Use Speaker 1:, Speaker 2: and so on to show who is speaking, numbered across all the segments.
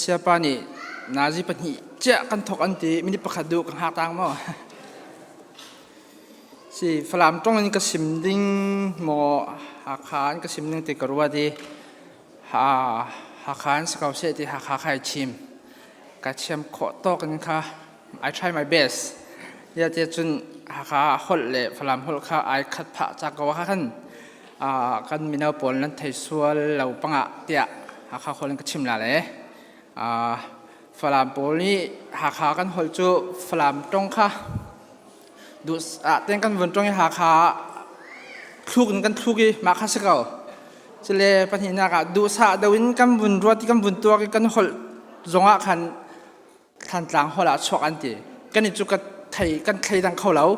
Speaker 1: เสียปานี่นาจีปนิเจ้ากันทกอันตีมินิประคดูกันหาตังมั้งสิฝรั่งตรงนี้ก็สิมดิ้งหมอหาขานก็สิมดิ้งติกรัวดีหาขานสกาวเสติหาขาใครชิมก็ชิมขอโต้กันค่ะ I try my best ยาเจจุนหาขาหดเละฝรั่งหดค่ะไอคัดผ่าจากกว่าขันกันมีแนวปนนั้นไทยส่วนเราปังอ่ะเตี้ยหาขาคนก็ชิมละเลยฝรั่งปนนี้หาขากันหดจูฝรั่งตรงค่ะดูเต้นกันวนตรงนี้หาขาคลุกกันคลุกมาข้าศึกเอาจะเลยปัญหาหนักดูสะดวินกันวนรัวที่กันวนตัวกันหดจงอ่ะขันต่างหดละชกอันตีกันนี่จุกไทยกันใครต่างเขาแล้ว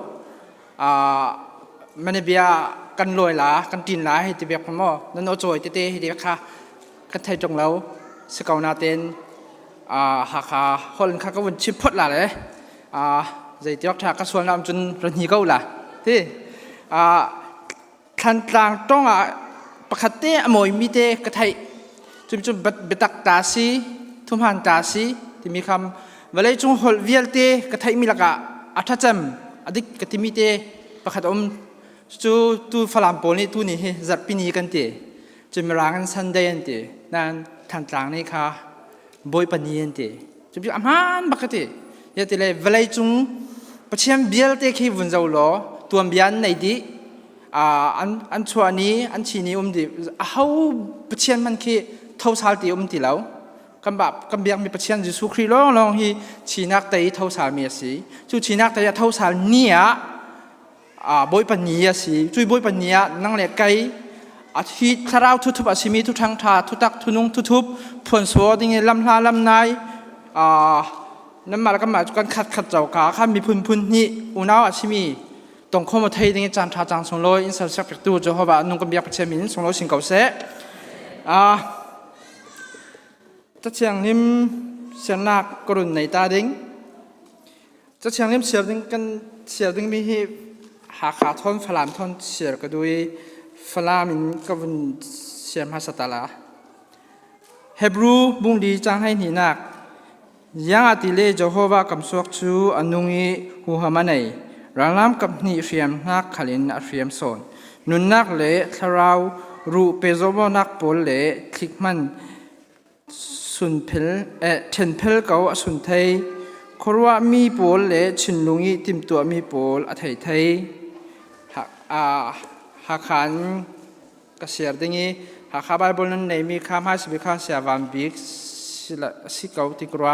Speaker 1: มันเบียกันลอยละกันตีนละให้ตีเบียคนมั่วนั่นเอาจอยเตะให้ดีค่ะกันไทยจงแล้วสกาวนาเต้นหาขาคนข้าก็วนชิมพดละเลยใจที่รักษาก็ส่วนเราจนรันฮีก็อุล่ะที่ขันต่างต้องปกติมวยมีเตะกระไทยจุ่มเบตักตาสีทุ่มหันตาสีที่มีคำเวลาจุ่มหดเวียลเตะกระไทยมีละกะอัฐจัมอดีตกติมีเตะประคัดจู่ตู้ฝรั่งปนนี่ตู้นี่จัดปีนี้กันเตะจุ่มร้างกันซันเดย์เตะนั่นขันต่างนี่ค่ะบอยปนีเตะจุ่มอามันปกติยาติเลยเวลาจุ่มประเชียนเบียลเตะขี้วุ่นเจ้าล้อตัวเบียนในดีอันชัวนี้อันชีนี้ดีเขาประเชียนมันขี้เท่าสาลตีดีแล้วกันแบบกันเบียงมีประเชียนจิสุครีลองฮีชีนักเตะเท่าสาลมีสิจู่ชีนักเตะเท่าสาลเนี่ยบอยปนีสิจู่บอยปนีนั่งเล็กไกอาทิตย์คราวทุบอาชิมีทุทางทาทุตักทุนุงทุบผลสวดยังไงลำลาลำนายนั่นมาแล้วก็มาจุกันขัดเจ้าขาข้ามีพุ่นนี่อุณาวอาชิมีตรงข้อมูลไทยยังจานทาจางส่งลอยอินสัตสักตัวจะเขาว่านุ่งกับเบียร์ประเชมินส่งลอยสิงเก่าเสะจะเชียงนิ่มเสียนักกรุณในตาดิ้งจะเชียงนิ่มเสียดิ้งกันเสียดิ้งมีหาขาท่อนฝรั่งท่อนเสียก็ด้วยฝรั่งมินก็เป็นเสียมหาสตาลาเฮบรูบุ้งดีจางให้หนีนักยังอาทิเลจะเขาว่ากำสวกชูอนุงีหูหามันในรังน้ำกับนี่เฟียมนักขลินเฟียมโซนนุนนักเละทาราวรูเปโซบนักปอลเละคลิกมันสุนเพลเทนเพลเก่าสุนไทยครัวมีปอลเละชินลุงีติมตัวมีปอลอัฐไทยหากขันกเสียดงี้หากข้าไบเบิลนั้นในมีข้ามให้สิบข้าเสียวันบิกสิเก่าที่กลัว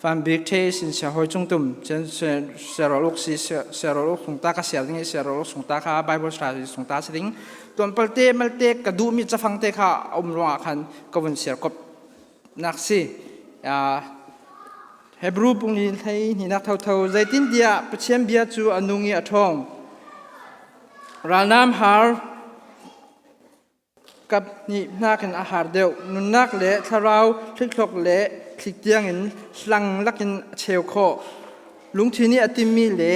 Speaker 1: ฟันบิ๊กเทสินเสียหอยจงตุ่มเช่นเสียรลุกสิเสียรลุกสงตากระเสียดิ้งเสียรลุกสงตาข้าไบเบิลสตาร์สงตาสิดิ้งตัวมัลเตกระดูมีจะฟังเตข้าอมรวงขันก็วันเสียกบนักสิเฮบรูปุ่งนี้ให้หินักเท่าใจตินเดียประเชียนเบียจูอนุงีอัทองราน้ำฮาร์กับนี่นักเป็นอาหารเดียวนุนนักเละทาราวคลิกหลอกเละคลิกเตียงเห็นหลังลักกินเชลโคลุงทีนี้อติมีเละ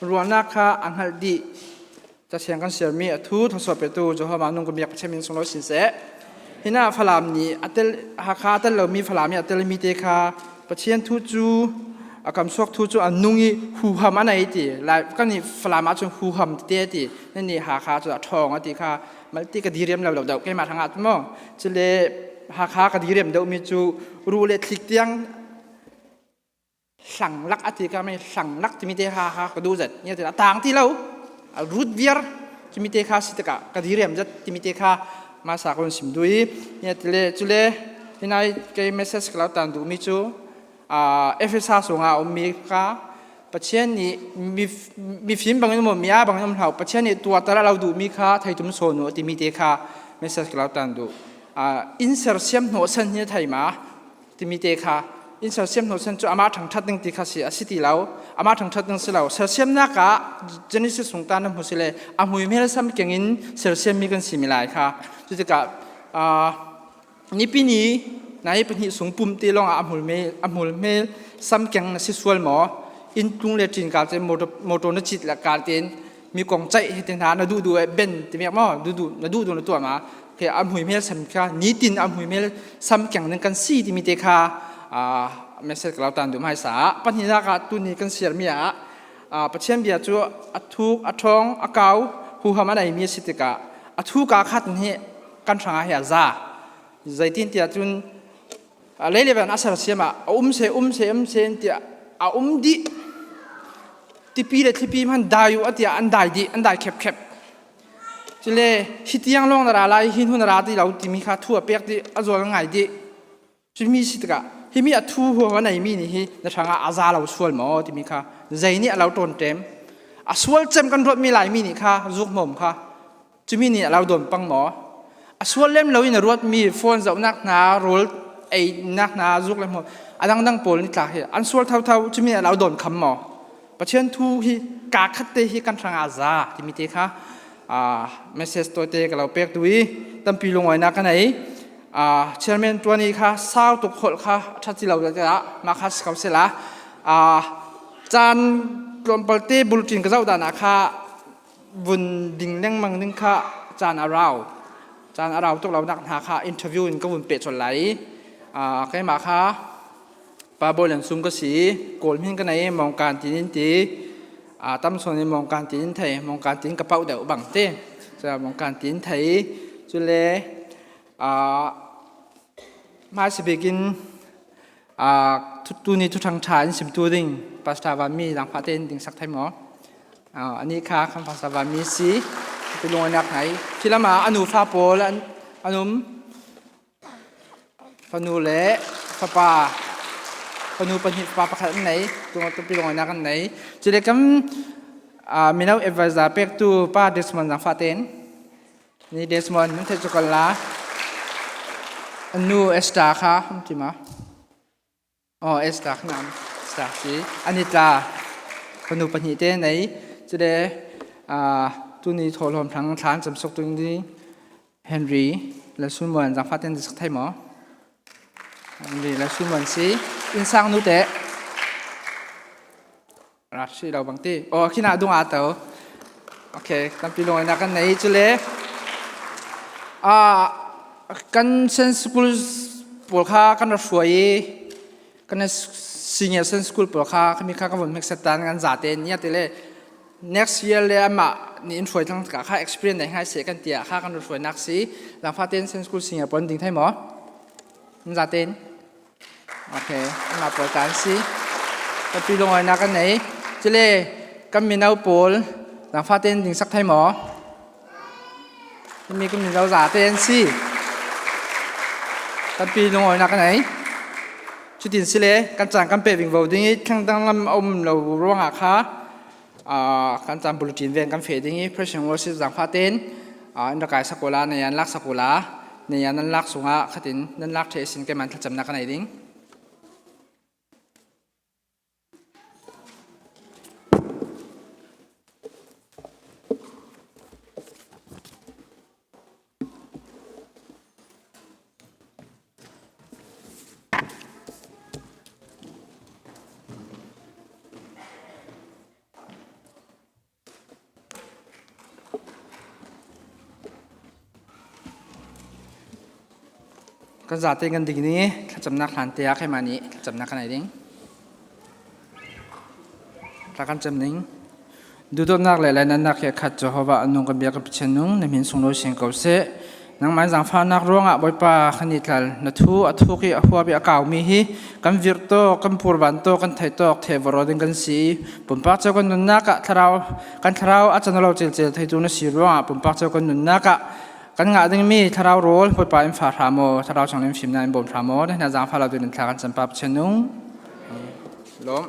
Speaker 1: รัวนักข้าอังฮัลดีจะเชียงกันเสียมีทูทศเป็ดตูจะหามานุ่งกับเบียร์เชมินสงร้อยสินเสหิน่าฝรั่งนี้อัตหาข้าแต่เรามีฝรั่งมีอัตเลมีเตคาประเชียนทูจูอากำสวกทูจูอันนุ่งหูหามอันไหนตีหลายก็นี่ฝรั่งมาจนหูหามเตะตีนั่นนี่หาข้าจะทองอันตีข้ามันตีกระดีเรียมเราเดาแกมาทางอัตมองจะเลยหาข้ากระดีเรียมเดามีจูรูเล็คลิกเตียงสั่งลักอติกาไม่สั่งลักที่มีเตะข้าก็ดูจัดเนี่ยแต่ต่างที่เรารูดเวียร์ที่มีเตะข้าสิตกะกระดีเรียมจัดที่มีเตะข้ามาสากลสิมดุยเนี่ยแต่เลยจุเลยที่นายเกย์เมสเซจกล่าวตันดูมีจูเอฟเอสอาส่งอาอมีข้าปัจเจกนี้มีฟิล์มบางอย่างมีบางอย่างเราปัจเจกนี้ตัวตระเราดูมีข้าไทยทุ่มโซนที่มีเตะข้าเมสเซจกล่าวตันดูอินเสอร์เซียมโนเซนเนี่ยไทยมาที่มีเตะข้าอินเสอร์เซียมโนเซนจูอามาทั้งทัดนึงที่ข้าเสียสิติเราอามาทั้งทัดนึงสิเราเสอร์เซียมนักะเจนิสสงตานน้ำหัวสิเลอามุยเมลซัมเก่งอินเสอร์เซียมมีกันสิมิลายค่ะจุดกับนี่ปีนี้นายเป็นหิสงปุ่มตีลองอามุลเมลซัมเก่งนัสิสวลหมออินตุงเลจินการเจโมโตนจิตและการเต้นมีกองใจเห็นหาดูเบนที่มีมอดูตัวมา เคอัมหุยเมลสัมค่ะนี่ตินอัมหุยเมลสัมแข่งนึงกันซีที่มีเตค่ะเมสเซจเราตันดูไม่สาปัญหาการตุนีกันเสียมีประเทศเบียจูอัทุกอัทองอักาวหูหามันไอมีสิทธิ์กะอัทุกอาขัดนี่กันทางเฮียจ้าใจตินที่จุนเลยเลยเป็นอาศัยเสียมาเสียที่ดีที่ปีมันได้อยู่ที่อันได้แคบจะเลยฮิตยังลงนาราไลหินหุนนาราที่เราที่มีค่าทั่วเปียกที่อาจจะง่ายดีจะมีสิทธิ์กะที่มีอัทุกหัวมันไอมีนี่ในทางอาซาเราส่วนหมอที่มีค่าใจนี่เราโดนเต็มส่วนเต็มกันรถมีหลายมีนี่ค่ะจุกหม่อมค่ะจะมีนี่เราโดนปังหมอส่วนเล่มเราอินรถมีโฟนจะนักหนาโรลไอ้นักหนาจุกเล่มหมดดังโปลนี่กลายอันส่วนเท่าจะมีเราโดนคำหมอประเช่นทูฮีกาคัดเตฮีกันทางอาซาที่มีเตค่ะเมสเซจตัวเตกเราเปียกดุยตั้มปีลงไว้นักกันไหนเชอร์แมนตัวนี้ค่ะสาวตุกคนค่ะชัดที่เราจะมาคัสเขาเสร็จละจานกลมปลเตบุลจินก็เจ้าด่านะค่ะบุญดิ่งเล่งมังนึงค่ะจานอาราวตุกเรานักหาค่ะอินเทอร์วิวก็บุญเป็ดส่วนไหลใครมาค่ะปาโบเหลียนซุ่มก็สีโกลมินกันไหนมองการตีนินตีตั้มส่วนในมองการตีนไทยมองการตีนกระเป๋าเดี่ยวบังเต้จะมองการตีนไทยจุเลมาสิบกินทุกตัวนี้ทุกทางชาญสิบตัวดิ่งภาษาวามีหลังพาเต้นดิ่งสักไทยหมออันนี้ค่ะคำภาษาวามีสีไปลงในนักไหนที่ละมาอนุฟ้าโปและอนุมฟานูเล่ฟ้าป่าพนูปัญหาประคันไหนตัวไปลงในนักไหนจะเรียกกันมีนักเอเวอร์ซาเป็กตัวป้าเดสมอนหลังฟาเต้นนี่เดสมอนมันเทจุกันละอนูเอสตาค่ะใช่ไหมเอสตาขนามสตาสิอันนี้ตาพนูปัญหาเต้นไหนจะได้ตัวนี้โทรลมทั้งฐานจำศกตัวนี้เฮนรี่และซุนมอนหลังฟาเต้นสักไทยหมอเฮนรี่และซุนมอนสิอินสังนุเตะรัชชีเราบางทีขี้นาดุงอาเตอโอเคตั้งปีลงนักกันไหนจุเล่กันเซนสกูลปวดขากันรถไฟกันซีเนียร์เซนสกูลปวดขามีข้ากันบนเม็กซิกันกันจ่าเต้นเนี่ยเตเล่ next year เลยมานี่อินฟลูเอนซ์ทั้งข้า experience ในให้เสียกันเตียข้ากันรถไฟนักสิหลังฟาเต้นเซนสกูลซีเนียร์ปนดิ่งไทยหมอจ่าเต้นโอเคมาเปิดการสิตั้งปีลงนักกันไหนจุเล่กันมีน้าโปลหลังฟาเต้นดิ่งสักไทยหมอมีกันมีเราจ่าเต้นสิตั้งปีลงนักกันไหนชุดดินสิเล่กันจางกันเปิดวิ่งวอลดิ้งข้างตั้งลำอมเราร่วงอาคากันจางบุรุษจีนเวียนกันเฟดิ้งเพรสชั่นวอร์ซิสหลังฟาเต้นอินทกายสกุลาในยันลักสกุลาในยันนั้นลักสุงะขัดินนั้นลักเทสินแกมันจำนักกันไหนดิ้งก็จะเต้นกันดีนี้จำนักหลานเตียใครมานี้จำนักกันไหนดิ้งรักกันจำนิ่งดูตัวนักเลยนั้นนักแค่ขัดจะหัวนุ่งกับเบียกับเชนุ่งในมินส่งโลเชียงเก่าเสนังมันจังฟ้านักร้องบ่อยป่าขณิตลนัทูอัทุกีหัวเบียเก่ามีฮีกันวิรโตกันปูรบันโตกันไทยโตเทวรดิงกันสีปุ่มปักเจ้ากันนุนนักทาราวกันทาราวอาจารย์เราเจลไทยตัวนักสีร้องปุ่มปักเจ้ากันนุนนักกันงาดึงมีทาราวโรลบ่อยป่าอินฟ้าพรามทาราวช่างเล่มฟิล์มนายบ่มพรามได้นักจังฟ้าเราดูนันทากันจำปับเชนุ่งล้ม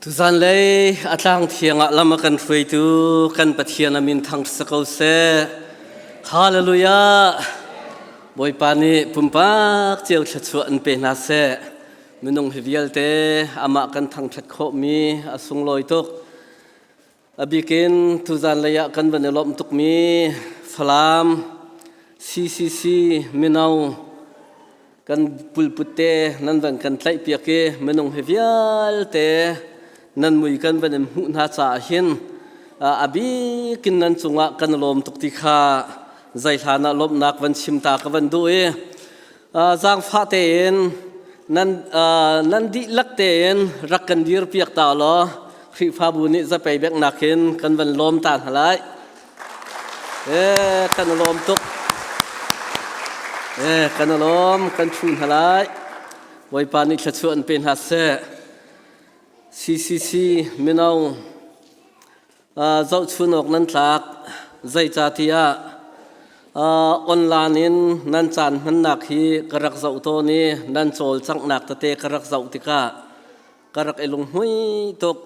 Speaker 2: ทุจานเลยอัตลังเทียงอัลมากันช่วยตูกันปะเทียนามินทางสกาวเซฮาเลลูยาบอยปานีปุ่มปักเจียวชัดชวนเป็นนาเซมินงเฮวิเอลเตอามากันทางชัดโคมีอสุงลอยตุกอบิกินทุจานเลยกันวันลมตุกมีฟลามซีมินาวกันปุลปุตเตนั่นวันกันไล่เปียกมินงเฮวิเอลเตนั่นมุยกันวันมุนาจ่าหินอบิกินนั่นจงะกันลมตุกติขาใจฐานะลบนักวันชิมตากวันดูจางฟ้าเตนนั่นดิลักเตนรักกันดีร์เปียกตาล้อคริฟ้าบุญนี่จะไปแบกนักเห็นกันวันลมตานหลายกันลมตุกกันลมกันชุนหลายไว้ปานิชัดชวนเป็นฮัสเซ่ซีมินาวเจ้าชุนออกนั้นจากใจจาติยาออนไลน์นั่นจันมันหนักฮีกระรักเจ้าตัวนี้นั่นโจลจังหนักตะเตกระรักเจ้าติกากระรักเอลงหุยตก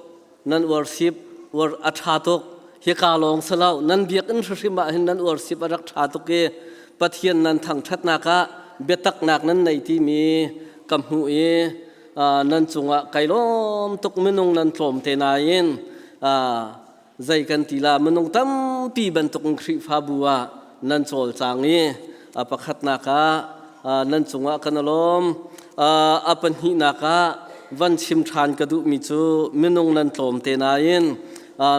Speaker 2: นั่นวอร์ชิปวอร์อัฐาตกเฮกาลองสลาวนั่นเบียกันสุมาเห็นนั่นวอร์ชิปอรักฐาตกปะเทียนนั่นทางชัดนักะเบตักนักนั้นในที่มีกำหูนั่นจงะไก่ล้อมตกมนุงนั่นโลมเตนายินใจกันทีละมนุงตั้มปีบันตกคริฟ้าบัวนั่นโจลจางนี้ประคัดนักะนั่นจงะกันลมปัญหินักะวันชิมทานกระดูมิจูมนุงนั่นโลมเตนายิน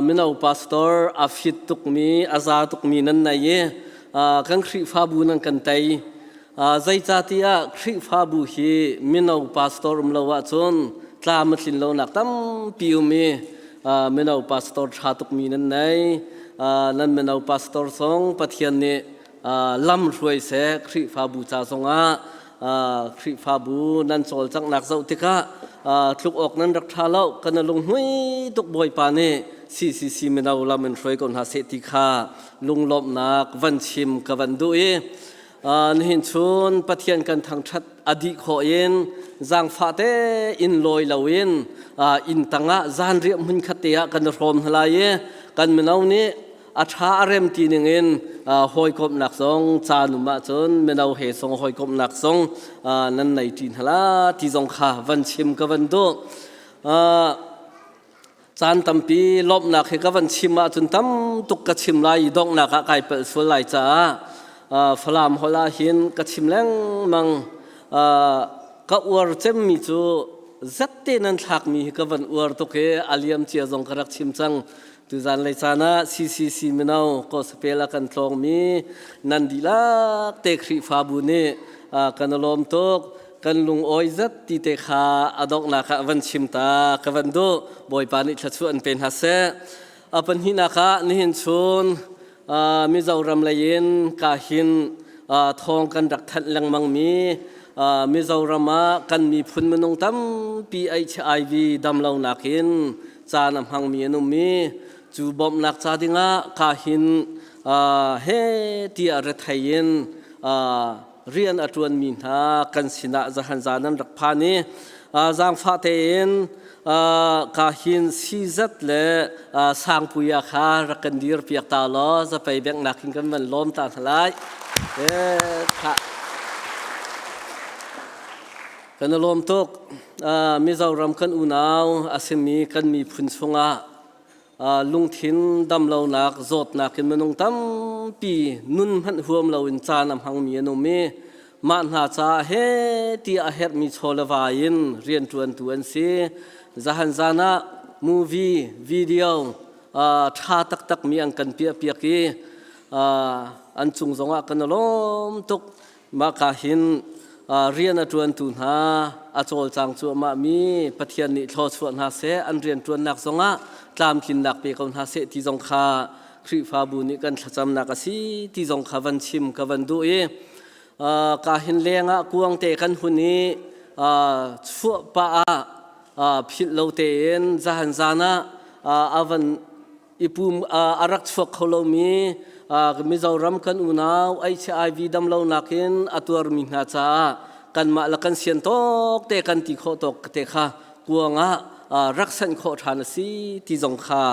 Speaker 2: มินาวพาสตอร์อาฟิตตุกมีอาซาตุกมีนั่นในกันคริฟ้าบัวนั่นกันไตใจจัตยาคริฟ้าบุฮีมินาวพาสตอร์มลาวจนตามมสินลาวนักตั้มปิวมีมินาวพาสตอร์ชาตุกมีนั่นในนั่นมินาวพาสตอร์สองปะเทียนเนี่ยลำรวยเสกคริฟ้าบุจ่าสงคริฟ้าบุนั่นโจลจังนักเจ้าติกะทุกออกนั้นรักทาเล่ากันลงห้วยตุกบอยปานีซีมินาวลำมันรวยก่อนหาเศรษฐิกาลุงลบนักวันชิมกับวันดูนี่เห็นชนปะเทียนกันทางชัดอดีตขอเย็นจางฟ้าเตอินลอยลาเวนอินตังะจานเรียมุนขัดเตียกันรวมทลายกันมินาวนี้อาชาเริ่มตีหนึ่งเองหอยกบหนักสองจานุมาจนมินาวเหสองหอยกบหนักสองนั่นในจีนทลาที่จงขาวันชิมกับวันดูจานตั้มปีลบหนักให้กับวันชิมมาจนตั้มตุกกระชิมลายดองหนักไก่เปิดส่วนลายจ้าฝรั่งฮอลลาหินกระชิมแรงมังก็อวดเจมมิจูจัดเต้นันทักมีกับวันอวดตุกอาลียมเชียจงกระชิมจังตุจานเลยจานะซีมินาวก็สเปลกันทองมีนันดีลักเตคริฟาบุเนกันลมตุกกันลุงอ้อยจัดตีเตขาอดอกนักวันชิมตากับวันดูบอยปานิชัดชวนเป็นฮัสเซ่ปัญหานักนี่เห็นชนมิจารำเลยยินกาหินทองกันรักทัดลังมังมีมิจารมากันมีพุ่นมนุงตั้ม PHIV ดำเหล่านักหินจานำหังมีนุมีจูบอมนักจาดิงะกาหินเฮที่อรัฐยินเรียนอตวนมีนากันสินะจะหันจานันรักพานีจางฟ้าเตนกาหินซีจัดเลยสร้างปุยาคารักกันดีร์เปียกตาล้อจะไปแบ่งนักหินกันมันล้มตาทลายกันล้มตุกมิจารำกันอุณาวอาเซมีกันมีพุนสงะลุงทินดำเหล่านักจดนักกินมันงตั้มปีนุ่นหันหัวมเหล่าอินจานำหังมีนุมีมันหาจ้าเฮที่อาเฮดมีโชลวายินเรียนตวนซีจะหันจานะมูวีวิดีโอท่าตักมีอันกันเปียกีอันจุงจงะกันล้มตุกมากาหินเรียนตวนตุนหาอาโจลจางจัวมามีปะเทียนนิทอชวนหาเสอันเรียนตวนนักจงะตามกินนักเปกอนหาเสที่จงคาคริฟ้าบุญกันจำนักสีที่จงคาวันชิมกับวันดูกาหินเลี้ยงกวงเตกันหุนี้ชั่วป้าพิลโลเตนจะหันจานะอาวันอิปุมอารักชั่วเขาเรามีมิจารำกันอุณาว HIV ดำเหล่านักหินอัตัวมินาจ้ากันมาละกันเสียนตกเตกันติโคตกเตค่ะกวง รักษาข้อทานสิที่จงค่า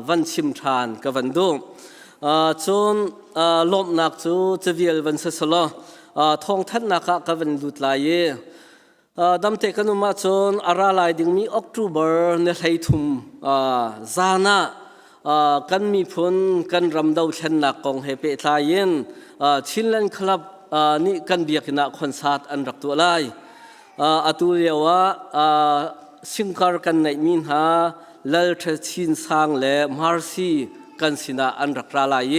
Speaker 2: วันชิมทานกับวันดูจนลมนักจูจะเวียลวันเสสละทองทันนักกับวันดูตลายดำเตกันมาจนอาราลายดิ่งมีออกตุเบอร์ในไทยทุ่มจานะกันมีพ้นกันรำดาวเชนนักกองเฮเปตายนชินเลนคลับนี่กันเบียกนักคอนเสิร์ตอันรักตัวไล่อตุเลียวว่าสิงการกันในมินหาเลลเทชินสังและมาร์ซีกันสินาอันรักราลาย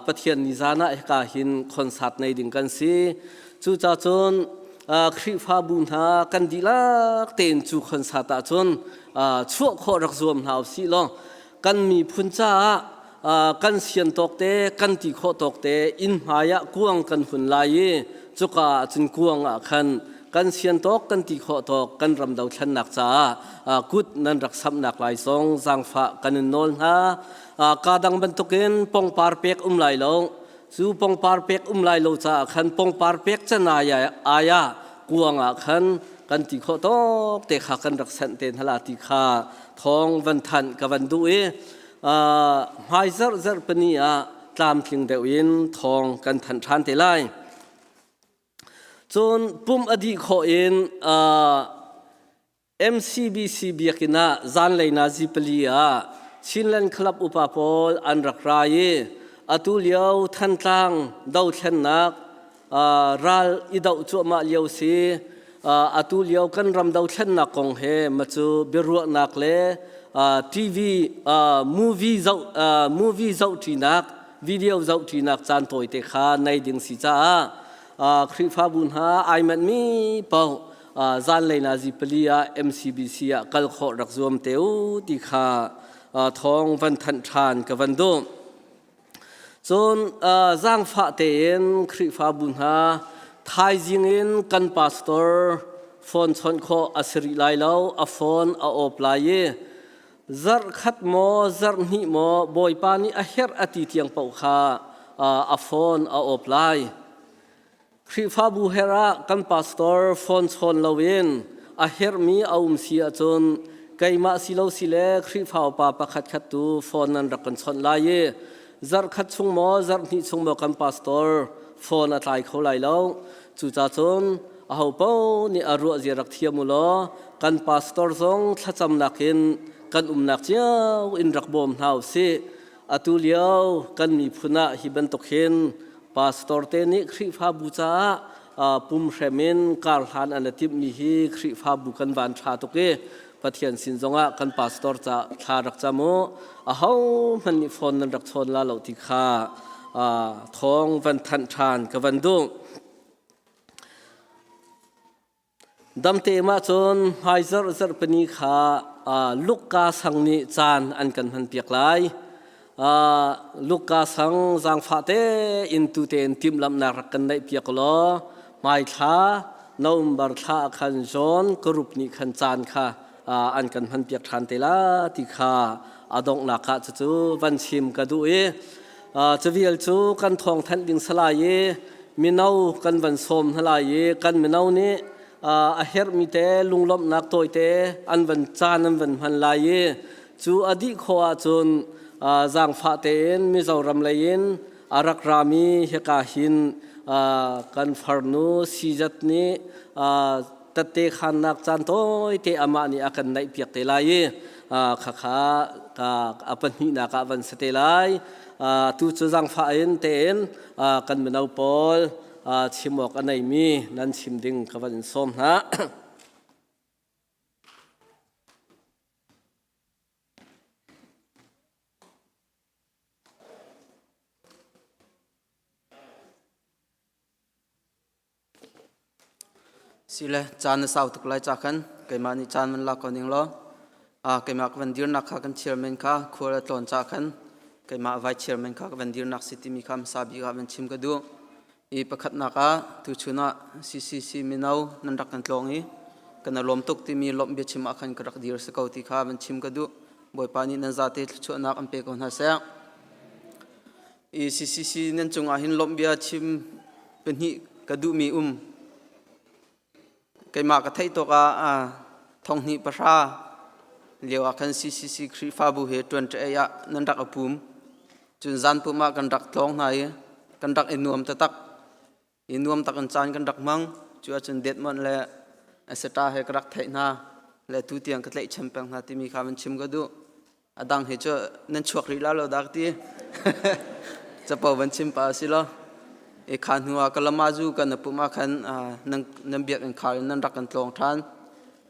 Speaker 2: ปะเทียนนิจานะเอกาหินคอนเสิร์ตในดิ่งกันสิจูจ่าจนคริฟาบุญหากันดีลักเต็นจูคอนเสิร์ตจนชั่วข้อรักรวมหาวสิลองกันมีพุนจ้ากันเสียนตกเตกันตีข้อตกเตอินหายะกวงกันหุ่นลายจุกาจนกวงคันกันเสียนตกกันตีข้อตกกันรำดาวชันหนักจ้ากุดนันรักซ้ำหนักหลายสองจางฟ้ากันนนฮะกาดังบรรทุกินปองปาร์เปกไหลลงสู่ปองปาร์เปกไหลลงจ้าคันปองปาร์เปกจะนายกวงคันกันตีข้อตกเตะขากันรักสันเตนฮลาติขาทองวันทันกับวันดูไฮเซอร์ปนีตามทิ้งเดวินทองกันทันทันเตลัยจนปุ่มอดีตขอMCBC เบียกินะจานเลยนาจิปลีชินเลนคลับอุปาปอลอันรักรายอตุเลียวทันตังดาวเชนนักรัลอิดาวจัวมาเลียวซีอตุเลียวกันรำดาวเชนนักกองเฮมาจูบิรัวนักเลทีวีมูวี่เจ้าที่นักวิดีโอเจ้าที่นักจานตัวเตขาในดิ่งสิจ้าคริฟาบุญหาไอมันมีเป่าจานเลยนาจิปลีMCBC กัลขอรักรวมเตวติขาทองวันทันทานกับวันโดจนจางฟ้าเตนคริฟาบุญหาไทยจิงอินกันพาสตอร์ฟอนชนขออัศริไลเลวฟอนอโอปลายจัรขัดโมจัรนิโมบอยปานีอาเฮรอติเทียงเป่าขาฟอนอโอปลายคริฟาบูเฮระกันพาสตอร์ฟอนชนลาเวนอาเฮรมีอาเสียจนไกมาสิลาสิเลคริฟาปาปะขัดขัดตูฟอนนันรักกันชนลายจัรขัดชงโมจัรนิชงโมกันพาสตอร์ฟอนอัตไลเขาไลแล้วจู่จ้าจนอาหูเป้านี่อรัวเจรักเทียมุลอกันพาสตอร์ซงทัดจำนักินกันนักเจ้าอินรักบอมหาวสิอตุเลียวกันมีพุนะฮิบันตกเห็นพาสตอร์เตนิคริฟาบูจ้าปุ่มเขมินการหันอันติบมีฮีคริฟาบุกันบานชาตุเกปะเทียนสินจงะกันพาสตอร์จะชารักจามอาหูมันฟอนนันรักชนลาเหล่าติขาทองวันทันทานกับวันดุดำเตมาจนไฮเซอร์ปนีขาลูกกาสังนิจานอันกันพันเปียกไหลลูกกาสังจางฟาเตอินตุเตนทิมลำนารักกันได้เปียกล้อไม่ท้านอมบาร์ท้าขันจอนกรุปนิขันจานค่ะอันกันพันเปียกทันเตลาติขาอดงนักจะจูวันชิมกระดูจะวิลจูกันทองทันดิงสลายมินาวกันวันสมสลายกันมินาวนี้อาเฮรมีเตลุงลมนักตัวเตอันวันจานอันวันพันลายจูอดีขวาจนจางฟ้าเตนมิจารำเลยนอารักรามีเฮกาหินกันฟาร์นูซีจัตนี้ตัดเตขันนักจานตัวเตอามานีอากันในเปียกเตลายข้าอปันหินักวันสเตลายตูจูจางฟ้าเอ็นเตนกันมินาวปอลชิมออกอันไหนมีนั่นชิมดิ่งกับวันส้มฮะ
Speaker 3: สิเลจานสาวตุกไลจากกันเกี่ยมานิจานมันลักคนยิงล้อเกี่ยมาวันเดียร์นักกันเชียร์แมนค่ะครัวละตอนจากกันเกี่ยมาไวเชียร์แมนค่ะวันเดียร์นักสิทธิมีคำสาบีกันชิมกันดูอีประคัดนักตุชุนะCCCมินาวนันรักกันตรงนี้กันลมตุกที่มีลมเบียชิมอาคันกระดักดีร์สกาวติค่ะมันชิมกันดูบ่อยปานีนันจัดที่ชุนักอันเปกอนหาเสียอีCCCนั่นจงอาหินลมเบียชิมเป็นหิกระดูมีเกี่ยมากระไทยตัวกาทองหิประชา เลียวกันซีซีซีครีฟ้าบุเหตุวนเจียนันดักอภูมิจุนจันปุ่มมากันดักท้องไหนกันดักอินนวมตะตักอินนวมตักกันจานกันดักมังจัวจุนเด็ดมันเลยเสตาให้กระดักไทยนาและทุเตียงก็เลยแชมเปี้ยนนาที่มีคำมันชิมก็ดูอดังเหตุนั่นชวกรีลาโลดักที่จะพอวันชิมปาสิละเอกขันหัวกลมาจูกันปุ่มมาขันนั่งเบียดกันขายนั่นดักกันตรงทาน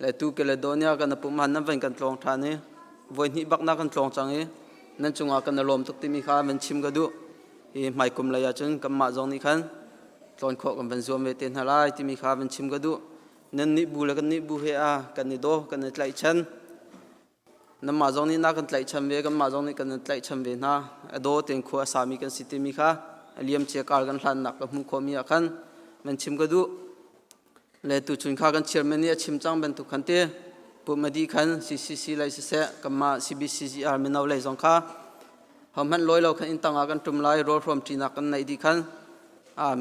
Speaker 3: และตูเกลโดเนียกันปุ่มมานั่งเป็นกันตรงทานนี่วันนี้บักนักกันตรงจังนี่นั่นจงอากันลมทุกที่มีคำมันชิมก็ดูไม่คุมเลยจนกันมาจงนี่ขันตอนโคกันเป็นส่วนเวทีฮาไลที่มีคำมันชิมก็ดูนั่นนิบุแล้วกันนิบุเฮียกันนิโดกันนิไลชันนั่นมาจงนี่นักกันไลชันเวกันมาจงนี่กันไลชันเวนะโดเต็งขัวสามีกันสิที่มีคำเลี้ยมเชียร์การกันหลันนักกับมุขมีอาคันมันชิมก็ดูและตุจุนข้ากันเชียร์มันเนี่ยชิมจังเป็นตุขันเตะปุ่มมาดีขันซีไลเสะกับมาCBCCRมันเอาเลยสองข้าเขามันลอยเราขันอินตังอากันตุ่มไล่รอพร้อมจีนักกันในดีขัน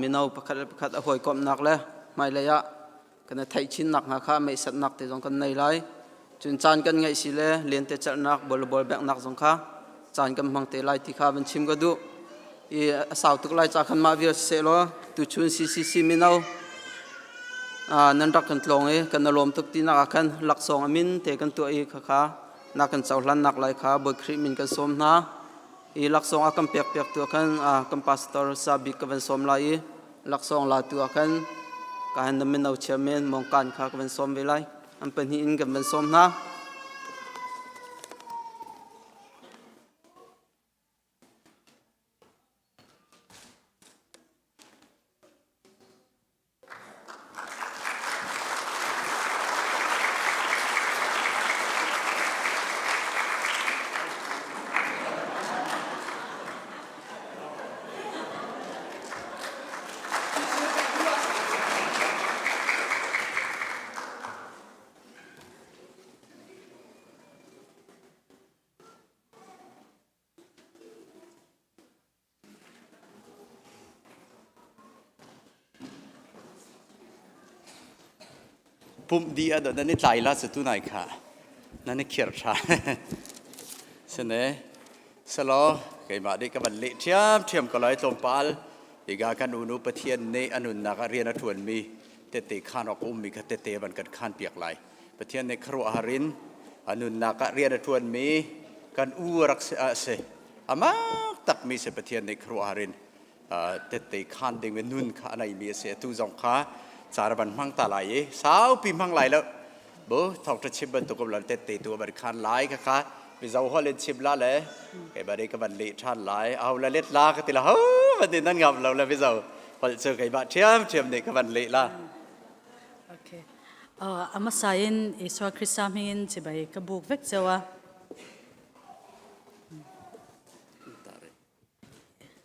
Speaker 3: มันเอาประคัดหอยกอมนักเลยไม่เลยอะกันไทยชินนักหาข้าไม่สัตนักแต่สองกันในไล่จุนจานกันไงสิเลยเลี้ยนเตะจัดนักบอลแบกนักสองข้าจานกันมังเตะไล่ที่ข้ามันชิมก็ดูสาวตุกไลจากขันมาวิเศษล้อตุชุนซีมินเอานั่นรักกันตรงกันนรมตุกตีนักขันหลักสองอามินเตกันตัวข้านักกันเจ้าหลันนักไลข้าบกคริมินกันสมนะหลักสองอากันเปียกตัวกันกันพาสตอร์ซาบิกันสมไลหลักสองลาตัวกันการนำมินเอาเชียร์เมนมองการข้ากันสมเวไลอันเป็นหินกันสมนะ
Speaker 4: ปุ่มดีอ่ะเดี๋ยวนั้นนี่ใจละสุดตัวไหนค่ะนั่นนี่เขียนชาเสนอสโลเกี่ยมาดีกับมันเละเทียมก็เลยตรงปาลอีกากันอุณุปเทียนในอนุนักเรียนทวนมีเตะข้านออกมีกับเตะบันกันข้านเปียกไหลปเทียนในครัวหารินอนุนักเรียนทวนมีกันรักเสอามาตักมีเสปเทียนในครัวหารินเตะข้านเด้งเป็นนุ่นข้าในมีเสียตู้จงข้าสารบันมังตาไหลสาวปีมังไหลแล้วบ่ทอกจะชิบบันตุกบลันเตะตัวบันคันไหลค่ะวิจารณ์หัวเล่นชิบละเลยไอ้บันนี้ก็บันเละชันไหลเอาละเล็ดลาก็ติละเฮ้ยบันนี้นั่นงับเราแล้ววิจารณ์พอเจอไอ้บ้าเทียมเนี่ยก็บันเละละ
Speaker 5: โอเคอามาสายินอิสวาคริสต์มินจะไปกระบุกเวกเจ้า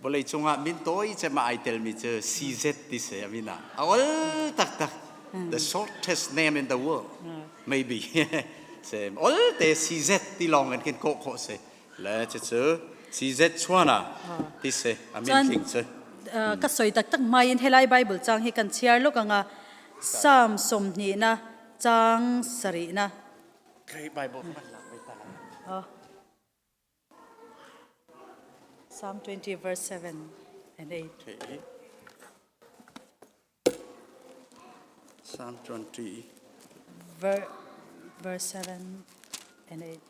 Speaker 4: บริจงอ่ะมินโต้จะมาไอเทลมิเจอCZดิเสียมินะเอาตัก the shortest name in the world maybe เสียเอาแต่ CZ ที่ลองกันโคเสียแล้วจะเจอ CZ ชัวนะดิเสียอามินคิงเจอ
Speaker 5: ก็สวยตักมายินเฮลัยไบเบิลจังให้กันเชียร์ลูกงาสามสมนีนะจังสรีนะ
Speaker 4: ใครไบเบิลมันหลักไปตลอด
Speaker 5: Psalm 20 verse 7 and 8.
Speaker 4: Okay. Psalm 20.
Speaker 5: Verse 7 and 8.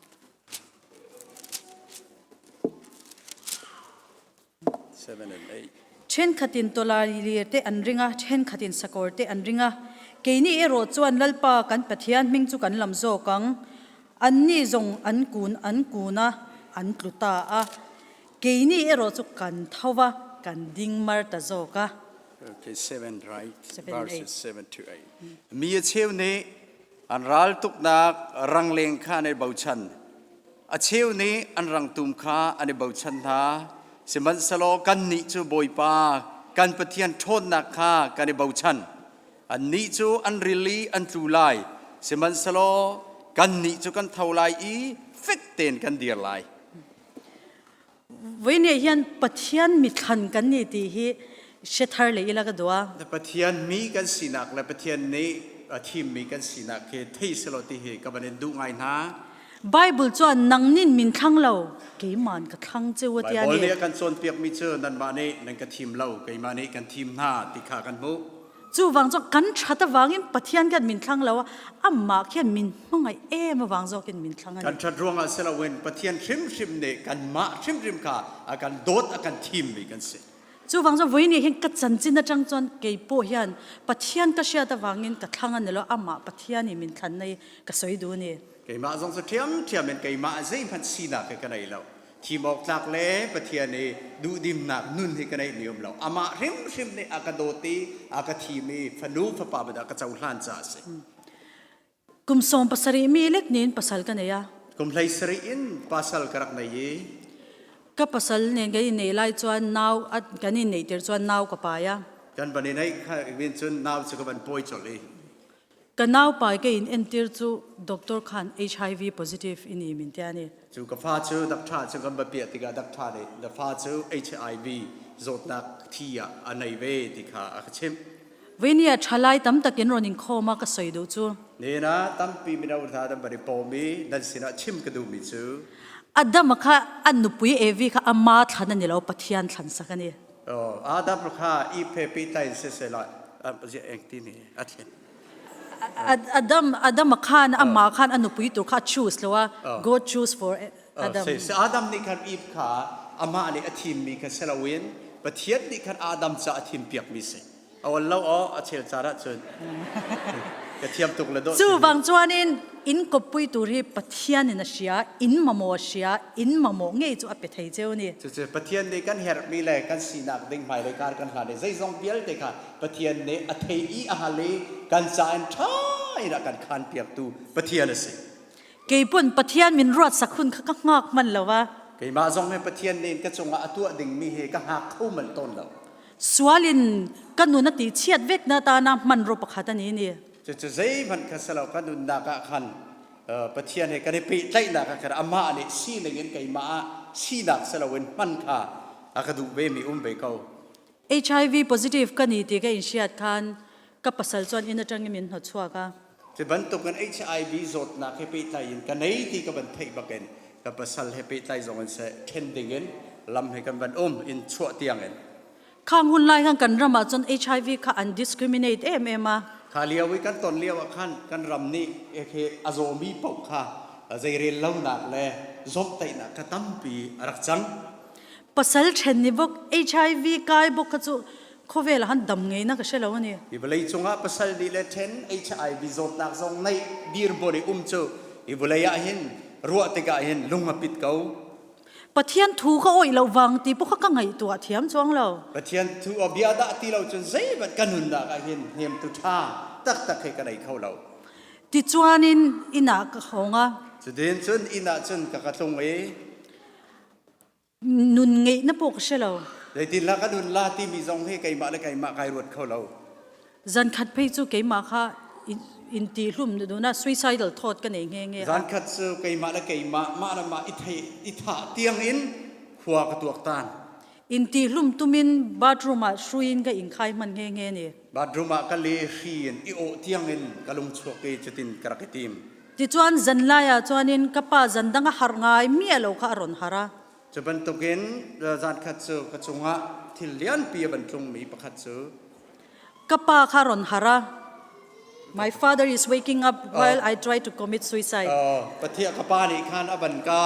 Speaker 4: 7 and 8.
Speaker 5: Chen khatin tolari te anringa chen khatin sakor te anringa keini ero chuan lalpa kan pathian ming chu kan lamzo kang anni zong an kuna an tluta a keini ero chu kan thawa kan ding mar ta zoka
Speaker 4: Okay, 7, right?
Speaker 5: 7
Speaker 4: Verses 7 to 8. Mia cheu ne an ral tuk nak rang leng kha ne bauchan. A cheu ne an rang tum kha ane bauchan tha. Seman salo kan ni chu boy pa kan pathian thon nak kha kan ne bauchan. An ni chu an rili an tu lai. Seman salo kan ni chu kan thau lai I fek ten kan dir lai.
Speaker 5: When yan pathian mit khan kan ni ti hi shethar le ila ka dua
Speaker 4: The pathian mi kan sinak la pathian ne team mi kan sinak ke thei selo ti he ka banen du ngai na
Speaker 5: Bible จวนนังนินมินทั้งเราเกี่ยมันกับทั้งเจ้า
Speaker 4: ไบ
Speaker 5: เตีย
Speaker 4: เบิล
Speaker 5: เนี่
Speaker 4: เนี่ย ยกันส่วนเปียกมิเชอร์นั่นมาเนี่ยนั่นก็ทีมเราไก่มาเนี่ยกันทีมหน้าติขากันมุ
Speaker 5: จู่วังจอกกันชัดวางอินปะเทียนกันมินทั้งเราอ่ำมาเขียนมินมั่งไงมาวางจอกันมินทั้งอัน
Speaker 4: กันชัดรวงอาเซลเวนปะเทียนชิมเนี่ยกันมาชิมค่ะอากันโดดอากันทีมอีกันสิ
Speaker 5: จู่วังจอกวันนี้เห็นกัดจันจินจังจวนเกี่ยโปเฮียนปะเทียนก็เชียตวางอินกับทั้งอันเราอ่ำมาปะเทียนนี่มินทันในก็สวยดูเนี่ย
Speaker 4: ไก่มาทรงเทียมเป็นไก่มาใจพันสีนักกันไอ้เราทีมออกหลักเล่ปะเทียนเนี่ยดูดิมนักนุ่นให้กันไอ้นิยมเราอามาชิมเนี่ยอากันโดตีอากันทีมีฟนูฟปาบดากระเจ้าหลานจ่าสิ
Speaker 5: กุมส่งภาษารีมีเล็กนินภาษากันเนี่ย
Speaker 4: กุมไลสรีอินภาษากรักในยี
Speaker 5: ก็ภาษาเนี่ยกันในไล่จวนนาวอัดกันในเตอร์จวนนาวกับปายะ
Speaker 4: กันบันนี้ข้าวินจุนนาวสุกบันป่วยจลี
Speaker 5: กันนาวไปกันอินเตอร์จูด็อกเตอร์ขัน HIV positive อินนี้มินเตียนี่
Speaker 4: จูกับฟ้าจูดักท่าจูกันบะเปียติกาดักท่าเนี่ยดักฟ้าจู HIV โจทนักที่อันในเวติกาอาชิม
Speaker 5: วันนี้ชลายตั้มตะกินรอนิงโคมาก็สวยดูจู
Speaker 4: เนี่ยนะตั้มปีมินาอุทาดัมบริปอมีดันสินะชิมกระดูมิจู
Speaker 5: อัดดามค่ะอันนุปุยเอวีค่ะอามาทันนี่เราปะเทียนทันสักนี่
Speaker 4: อาดับลูกค้าอีเพปีไตเสเสละจะเองที่นี่อาทิตย์
Speaker 5: อัดดามค่ะอามาค่ะอันนุปุยตัวค่ะ choose เลยว่า go choose for อัดดาม
Speaker 4: เสอาดัมนี่คันอีฟขาอามาเนี่ยอาทิมมีคันเซลวินปะเทียนนี่คันอาดัมจะอาทิมเปียกมิเสเอาวันเราอาเชลจาระจนกระเทียมตุกละโด
Speaker 5: จู่บางจวนอินกบปุยตัวรีปะเทียนนี่นะเชียอินมาโมเชียอินมาโมเงยจู่อเปไทยเจ้านี่
Speaker 4: จะปะเทียนนี่กันเฮร์มีเลยกันสีนักดิ่งหมายรายการกันหาเนี่ยใจทรงเปียลเด็กค่ะปะเทียนเนี่ยอาเทียอาฮาเลกันจานท้ายละกันคันเปียกตูปะเทียนสิ
Speaker 5: เกี่ยปุ่นปะเทียนมินรอดสักคุณก็งอกมันแล้วว่า
Speaker 4: ไก่มาทรงให้ปะเทียนนี่ก็จงอาตัวดิ่งมีเฮก็หักเข้ามันต้นแล้ว
Speaker 5: สวาลินกันนุนตีเชียดเวกนาตานามันรูปขัดนี้นี่
Speaker 4: จะใจมันก็สลาวกันดุนดากะคันปะเทียนให้กันให้ปีใจดากะคันอามาเนี่ยสีหนึ่งเงินไก่มาสีดักสลาวินมันค่ะอากาดูเบมีเบเขา
Speaker 5: HIV positive กันนี่ตีก็อินเชียดคันกับภาษาจวนอินจังมินหัดชัวก็
Speaker 4: จะบรรทุกกัน HIV จดนักให้ปีใจยินกันไหนที่กับบรรทุกบักเงินกับภาษาให้ปีใจจงกันเสเทนดิ่งเงินลำให้กันบรรอินชั่วเตียงเงิน
Speaker 5: ข้างหุ่นไล่ข้างกันรำมาจน HIV ค่ะ undiscriminate มา
Speaker 4: ขาเลียวไว้กันตอนเลี้ยวขันกันรำนี่เอเคอโซมีปกค่ะใจเรียนเล่าหนักเลยจบไตนักกระตั้มปีรักจัง
Speaker 5: ภาษาเช่นนี้บอก HIV กายบอกก็จะโควิดหันดำไงนะก็ใช่แล้วนี่
Speaker 4: อีเวลย์จงอาภาษาดีเลเทน HIV จดนักจงในดีร์บริจูอีเวลย์หินรัวติกาหินลุงมาปิดเขา
Speaker 5: ปะเทียนถูก็โอ้ยเราวางตีพวกเขาก็ไงตัวเทียมจ้วงเรา
Speaker 4: ปะเทียนทูอบิอาดาที่เราจนใจบัดกันหุนดากาหินเฮียมตุท่าตักให้กันไอเขาเรา
Speaker 5: ติจวนินอินักของอ่ะ
Speaker 4: จะเดินจนอินาจนกะกะตรง
Speaker 5: นุนไงนะพวกใช่เรา
Speaker 4: แต่ตินละกันหุนลาที่มีจงให้ไก่มาและไก่มาไก่รวดเขาเรา
Speaker 5: จันขัดไปจู่เกี่ยมาค่ะอินตีลุ่มดูนะ suicidal thought กันเองไง
Speaker 4: จานขัดซื้อไก่มาและไก่มาละมาอิทาเตียงอินหัวกระตัวตาน
Speaker 5: อินตีลุ่มตุมินบาดรูมาช่วยอินก็อินใครมันไงนี่
Speaker 4: บาดรุมากะเลขีนอีโอเตียงอินกะลุงชัวเกจตินกระกติม
Speaker 5: ติจวนจันลายจวนินกับป้าจันดังหารงายมีอะไรก็อรอนหาระ
Speaker 4: จะบรรทุกินจานขัดซื้อกระจงะที่เลี้ยนปีบรรทุงมีประคัดซื้อ
Speaker 5: กับป้าคารอนหาระ My father is waking up while I try to commit suicide
Speaker 4: ปะเทียกป้านี่ข้านอบันกา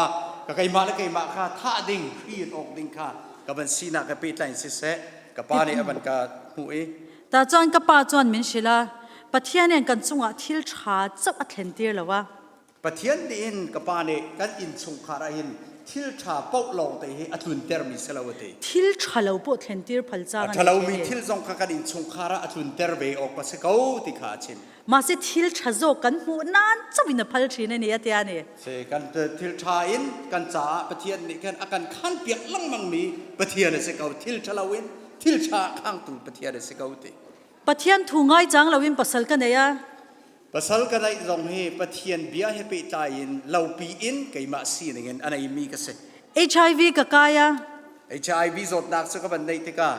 Speaker 4: กะไก่มาและไก่มาข้าท่าดิ่งขีนออกดิ่งข้ากับบันซีนักกะปีไตสิเสกับป้านี่อบันกาหูเอ
Speaker 5: แต่จวนกับป้าจวนมินชิลาปะเทียนเนี่ยกันจงอ่ะทิลชาจับอัตเลนเตียร์แล้ววะ
Speaker 4: ปะเทียนดินกับป้านี่กันอินสงคาราหินทิลชาปอกลงแต่ให้อตุนเตอร์มิสลาวตี
Speaker 5: ทิลชาเราปวดเลนเตียร์พัลจาง
Speaker 4: ถ้าเรามีทิลสงคากันอินสงคาราอตุนเตอร์เวออกมาสกาวติขาชิน
Speaker 5: มาสิทิลชาโจกันหูนานจะวินาพัลชีนเนี่ยเตียเนี่ย
Speaker 4: เสกันทิลชาอินกันจ่าปะเทียนนี่กันอาการขันเปียกลังมังมีปะเทียนสกาวทิลชาลาวินทิลชาข้างตูปะเทียนสกาวตี
Speaker 5: ปะเทียนถูง่ายจังเราวินปัสสลกันเนี่ย
Speaker 4: ภาษากันได้ลงให้ปะเทียนเบียให้ไปตายอินเราปีอินไก่มาซีนึงอันไหนมีกษัตริย์
Speaker 5: HIV กับกาย
Speaker 4: HIV จดนักสักบันไดติกา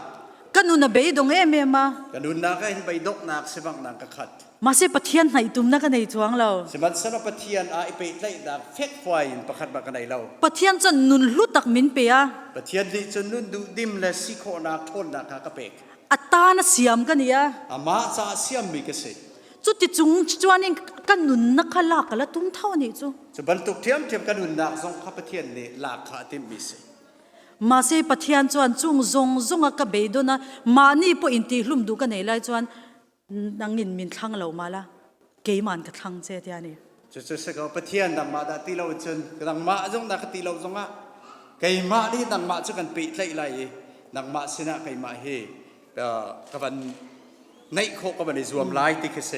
Speaker 5: กันนุนเบยดงเอเมมา
Speaker 4: กันนุนนักให้ไปดกนักเสบังนักกขัด
Speaker 5: มาเสปะเทียนไหนตุมนักกันในทวงเรา
Speaker 4: สมันสนปะเทียนไปไล่ดักเฟกไฟประคัดบักกันไหนเรา
Speaker 5: ปะเทียนจนนุนลุตักมินเปีย
Speaker 4: ปะเทียนนี่จนนุ่นดูดิมและสิโคนักทนนักกะเปก
Speaker 5: อัตตานะเสียมกันเนี่ย
Speaker 4: อามาจะเสียมมีกษ
Speaker 5: จุดที่จุงจวนนี่กันนุนนักขลักกันละตุ้มเท่านี้จู
Speaker 4: จะบรรทุกเทียมกันนุนนักทรงข้าปะเทียนนี่หลักขาติมมีเส
Speaker 5: มาเสปะเทียนจวนจุงซงกับเบยดนะมานี่พออินทีลุ่มดูกันไหนไล่จวนนังนินมินทั้งเรามาละเกยมันกับทั้งเจ้าเนี่ย
Speaker 4: จะสกปะเทียนดังมาดาตีเราจนดังมาจงนักตีเราจงอ่ะไก่มานี่ดังมาจะกันปีไล่ไล่ดังมาสินะไก่มาเฮกับวันในโคกับวันในรวมไล่ติกเส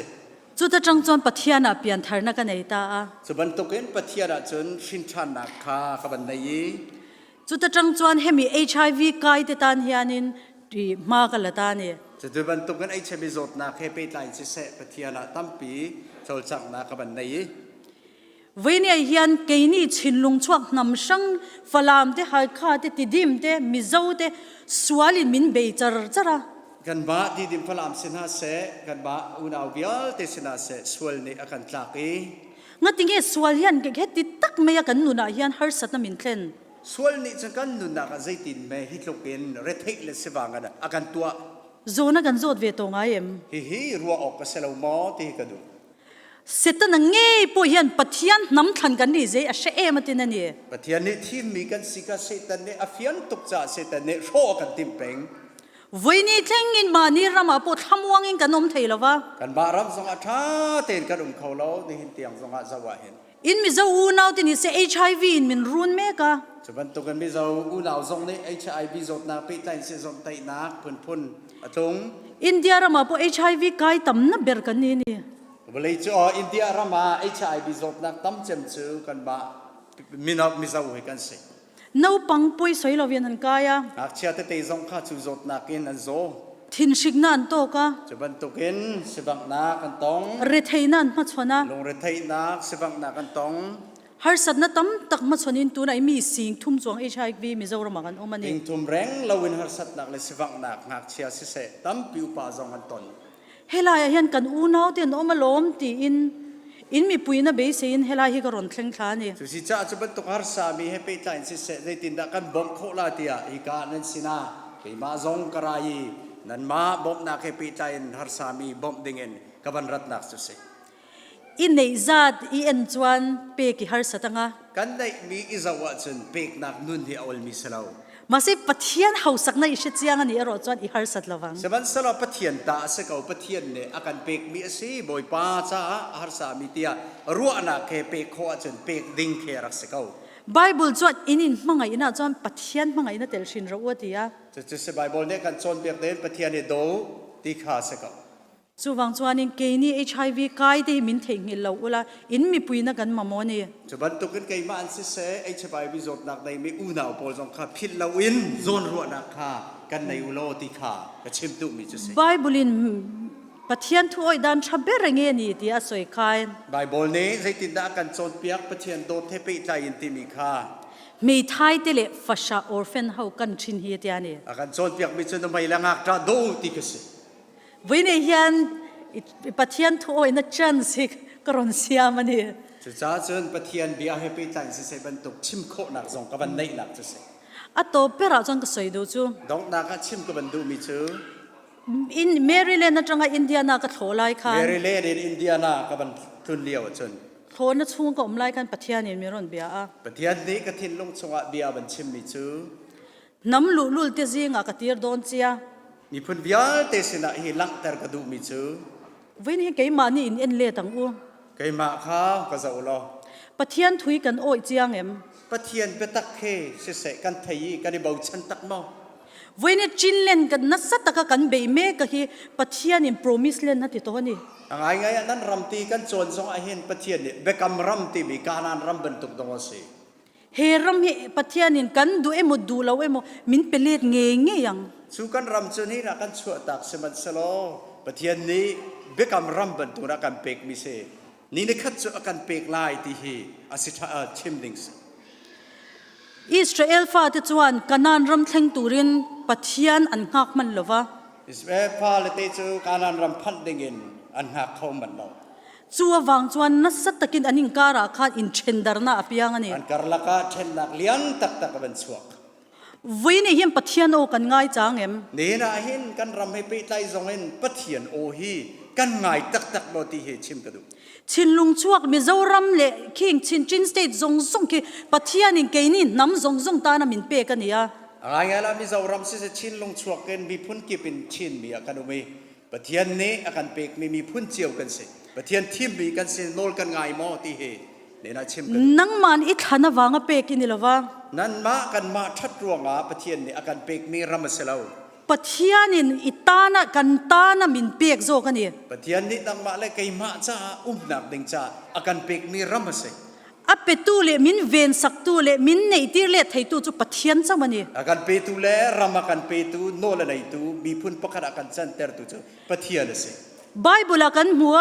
Speaker 5: จุดจังจวนปะเทียนเปลี่ยนทานักกันไหนตา
Speaker 4: จะบรรทุกเงินปะเทียนจนชินชันนักขากับวันใน
Speaker 5: จุดจังจวนเฮมี HIV กายติดตานเฮียนินดีมากันละตาเนี่ย
Speaker 4: จะบรรทุกเงินเชมิโซดนักเฮไปไล่เสปะเทียนตั้มปีโซลจังนักกับวันใน
Speaker 5: เวเนียเฮียนเกนี่ชินลุงชวกนำช่างฟลามเตหายขาเตติดิมเตมิเจ้าเตสวาลินมินเบยจระ
Speaker 4: กันบ้าดีดิมพลามสินาเสกันบ้าอุณาวิลเตสินาเสสวลในอาการตากี
Speaker 5: งั้นติงเอสวาลินเกติตักเมียกันนุนาเฮียนฮาร์สัตนมินเทน
Speaker 4: สวลนี่จังกันนุนักใจตินเมฮิตลูกินเรทเฮเลสวังกันอาการตัว
Speaker 5: โซนักันโซดเวตงไอเอ็ม
Speaker 4: ฮิรัวออกกเสลามอตีกระดู
Speaker 5: เสร็จนังเงยปเฮียนปะเทียนน้ำทันกันนี่เจอเชเอมาตินันนี่
Speaker 4: ปะเทียนนี่ที่มีกันสิกาเซตันเนอฟิยันตุกจ่าเซตันเนโชกันติมเป่ง
Speaker 5: วันนี้เทงินมานี่รามาปดทำวังอินกันนมเทลวะ
Speaker 4: กันบารำสงอาชาเต็นกันเขาเล่าในหินเตียงสงอาสวะเห็น
Speaker 5: อินมิเจ้าอูนาวตินี่เซ HIV อินมินรุนเมกะ
Speaker 4: จะบรรทุกกันไม่เจ้าอุลาวสงใน HIV จดนาไปไต่เสจงไต่นักพุ่นอตง
Speaker 5: อินเดียรามาป HIV กายต่ำนับเบรกันนี่นี่
Speaker 4: เวลาจะอินเดียรามา HIV จดนักตั้มเจมจูกันบ้ามินามิเจ้าให้กันเส
Speaker 5: นูปังปุยสวยเราเวียนหันกายะ
Speaker 4: นักเชียร์เตะจงข้าจูจดนักกินอันโซ
Speaker 5: ทินชิกนันโตกะ
Speaker 4: จะบรรทุกินสิบังนักกันตง
Speaker 5: เรทยนันมาชวนะ
Speaker 4: ลงเรทัยนักสิบังนักกันตง
Speaker 5: ฮาร์สัตนัตั้มตักมาชวนินตัวไหนมีสิ่งทุ่มจวง HIV มิเจ้ารามากันโอมัน
Speaker 4: ติ
Speaker 5: นี่
Speaker 4: งทุ่มแรงเราวินหาสัตนักเลยสิบังนักนักเชียร์สิเสตั้มปิวป่าจงกันตน
Speaker 5: เฮลายเฮียนกันอูนาวเตียนโอมาล้มตีอินมีปุยนะเบสอินเฮลายฮิกรอนเคร่งคลานี่
Speaker 4: สุสิจ้าจะบรรทุกหาสามีให้ไปไต่สิเสได้ตินดักกันบ่มโคลาเตียอีกานันสินาไปมาจงกระไรนั่นมาบ่มนักให้ไปไต่หาสามีบ่มดิ่งเงินกับบันรัตนักสุสิ
Speaker 5: อินในจัดอินจวนเปกิฮาร์สัตงะ
Speaker 4: กันได้มีอิจาวะจนเปกนักนุนที่เอามิสลาว
Speaker 5: มาสิปะเทียนเฮาสักในอิชิตเจียงอันนี้รอจวนอิฮาร์สัตละวัง
Speaker 4: สมันสลับปะเทียนตาสกาวปะเทียนเนี่ยอาการเปกมีสิบอยป้าจ้าหาสามีเตียรัวนักให้เปกโคจนเปกดิ่งเครักสกาว
Speaker 5: ไบเบิลจวนอินมังไงนะจวนปะเทียนมังไงนะเตลชินรัวตียะ
Speaker 4: จะสบายบอลเนี่ยกันจนเปียกเดินปะเทียนเนี่ยโดตีขาสกาว
Speaker 5: จูวังจวนอินเกนี่ HIV กายที่มินเทงินเราอุลาอินมีปุยนักันมาโมนี่
Speaker 4: จะบรรทุกกันไกมาอันสิเสไอชบายวิจดนักในไม่อูน่าปอลจงข้าพิษลาวินโซนรัวนักข้ากันในอุโลตีขากระชิมตุมีจุสิ
Speaker 5: ไบเบิลินปะเทียนถ้วยดันชับเบรเงนี่ที่อาศัยคาย
Speaker 4: ไบเบิลนี้ใช้ติดดากันจนเปียกปะเทียนโดเทปิใจอินติมีข้า
Speaker 5: มีไทยเตเลฟัชชาออร์เฟนเฮากันชินเฮียตียนี่
Speaker 4: อากันจนเปียกมีจนทำไมละงักตราโดตีกสิ
Speaker 5: วันนี้เฮียนปะเทียนถ้วยนัดจันสิกรอนเสียมันนี่
Speaker 4: จะจ้าจนปะเทียนเบียให้ไปใจสิเสบรรทุกชิมโคนักจงกับบันในนักจุสิ
Speaker 5: อะโตเปราจังก็สวยดูจู
Speaker 4: ดองนักชิมกับบันดูมีชื่อ
Speaker 5: อินเมริแลนด์นะจังอินเดียนาก็โถไลคัน
Speaker 4: เมริเลนอินเดียนากับบันทุนเลียวจน
Speaker 5: โถนะช่วงก็อมไลกันปะเทียนนี่มีรอนเบียอะ
Speaker 4: ปะเทียนนี้กระทินลงชงะเบียบันชิมมีชื่อ
Speaker 5: น้ำลุลุลเตจิงอะกะตีร์โดนเจีย
Speaker 4: มีพุ่นเบียเตสินะฮิลังแต่กระดูมีชื่อ
Speaker 5: วันนี้เกยมานี่อินเอ็นเลตังอู
Speaker 4: ไกมาข้าวก็จะอุโล
Speaker 5: ปะเทียนทุยกันโอ้ยเจียงเอ็ม
Speaker 4: ปะเทียนเปตักเคสิเสกันไทยกันในเบาชันตักมอ
Speaker 5: วันนี้จินเลนกันนัสตะกะกันเบยเมกะฮีปะเทียนอินโปรมิสเลนนะติโตนี่
Speaker 4: ไงนั้นรำตีกันโจนสองอาเห็นปะเทียนเนี่ยเบกำรำตีมีการานรำบรรทุกตรงสิ
Speaker 5: เฮรัมเฮปะเทียนอินกันดูเอโมดูเราเอโมมินเปเลดเงยเงยยัง
Speaker 4: สู้กันรำจนนี้นะกันชั่วตักสมันสโลปะเทียนนี้เบกำรำบรรทุกนะกันเปกมิเซนี่นึกขัดชั่วกันเปกลายตีฮีอาศิธาชิมดิงส์
Speaker 5: ป อิสราเอลฟ้าที่จวนกันนานรำเทงตูรินปะเทียนอันหักมันลวะ
Speaker 4: อิสราเอลพาเลเตจูการนันรำพันดิงินอันหักเขามันเรา
Speaker 5: จัววางจวนนัสตะกินอันนิงการาคาอินเชนดาร์นาอภิยังนี่
Speaker 4: อันการละกาเช่นนักเลี้ยงตักตักเป็นสวก
Speaker 5: วินี่เฮียมปะเทียนโอกันง่ายจางเอ็ม
Speaker 4: นี่นะเห็นกันรำให้ไปไต่ทรงเห็นปะเทียนโอฮีกันง่ายตักตักบทีเหชิมกระดู
Speaker 5: ชินลุงชวกมิโซรัมเละคิงชินจินสเตทซงซงki ปะเทียนินเกนินน้ำซงซงตานามินเปกันเนี่ย
Speaker 4: อะไรเงี้ยละมิจะรำสิชินลงชวกกันมีพุ่นกิเป็นชินมีอาการมีปะเทียนนี้อาการเป็กมีพุ่นเจียวกันสิปะเทียนทิมมีกันสิโนลกันง่ายมอทีเหนี่นะชิมกัน
Speaker 5: นังมันอิฐานะวางเปกินิละวะ
Speaker 4: นั่นมากันมาชัดรวงปะเทียนนี่อาการเป็กมีรำเสลา
Speaker 5: ปะเทียนินอิตานะกันตานามินเปกโซกันเนี่ย
Speaker 4: ปะเทียนนี่ตั้งมาเลยไก่มาจ้าหนักดิงจ้าอาการเป็กมีรำเส
Speaker 5: อัปเปตูเลมินเวนสักตูเลมินในตีเลไทตูจุปะเทียนจังมันเนี่ย
Speaker 4: อาการเปตูเลรำอาการเปตูโนละในตูมีพุ่นประคัดอาการจันเตอร์ตูจูปะเทียนสิ
Speaker 5: ไบเบิลกันมัว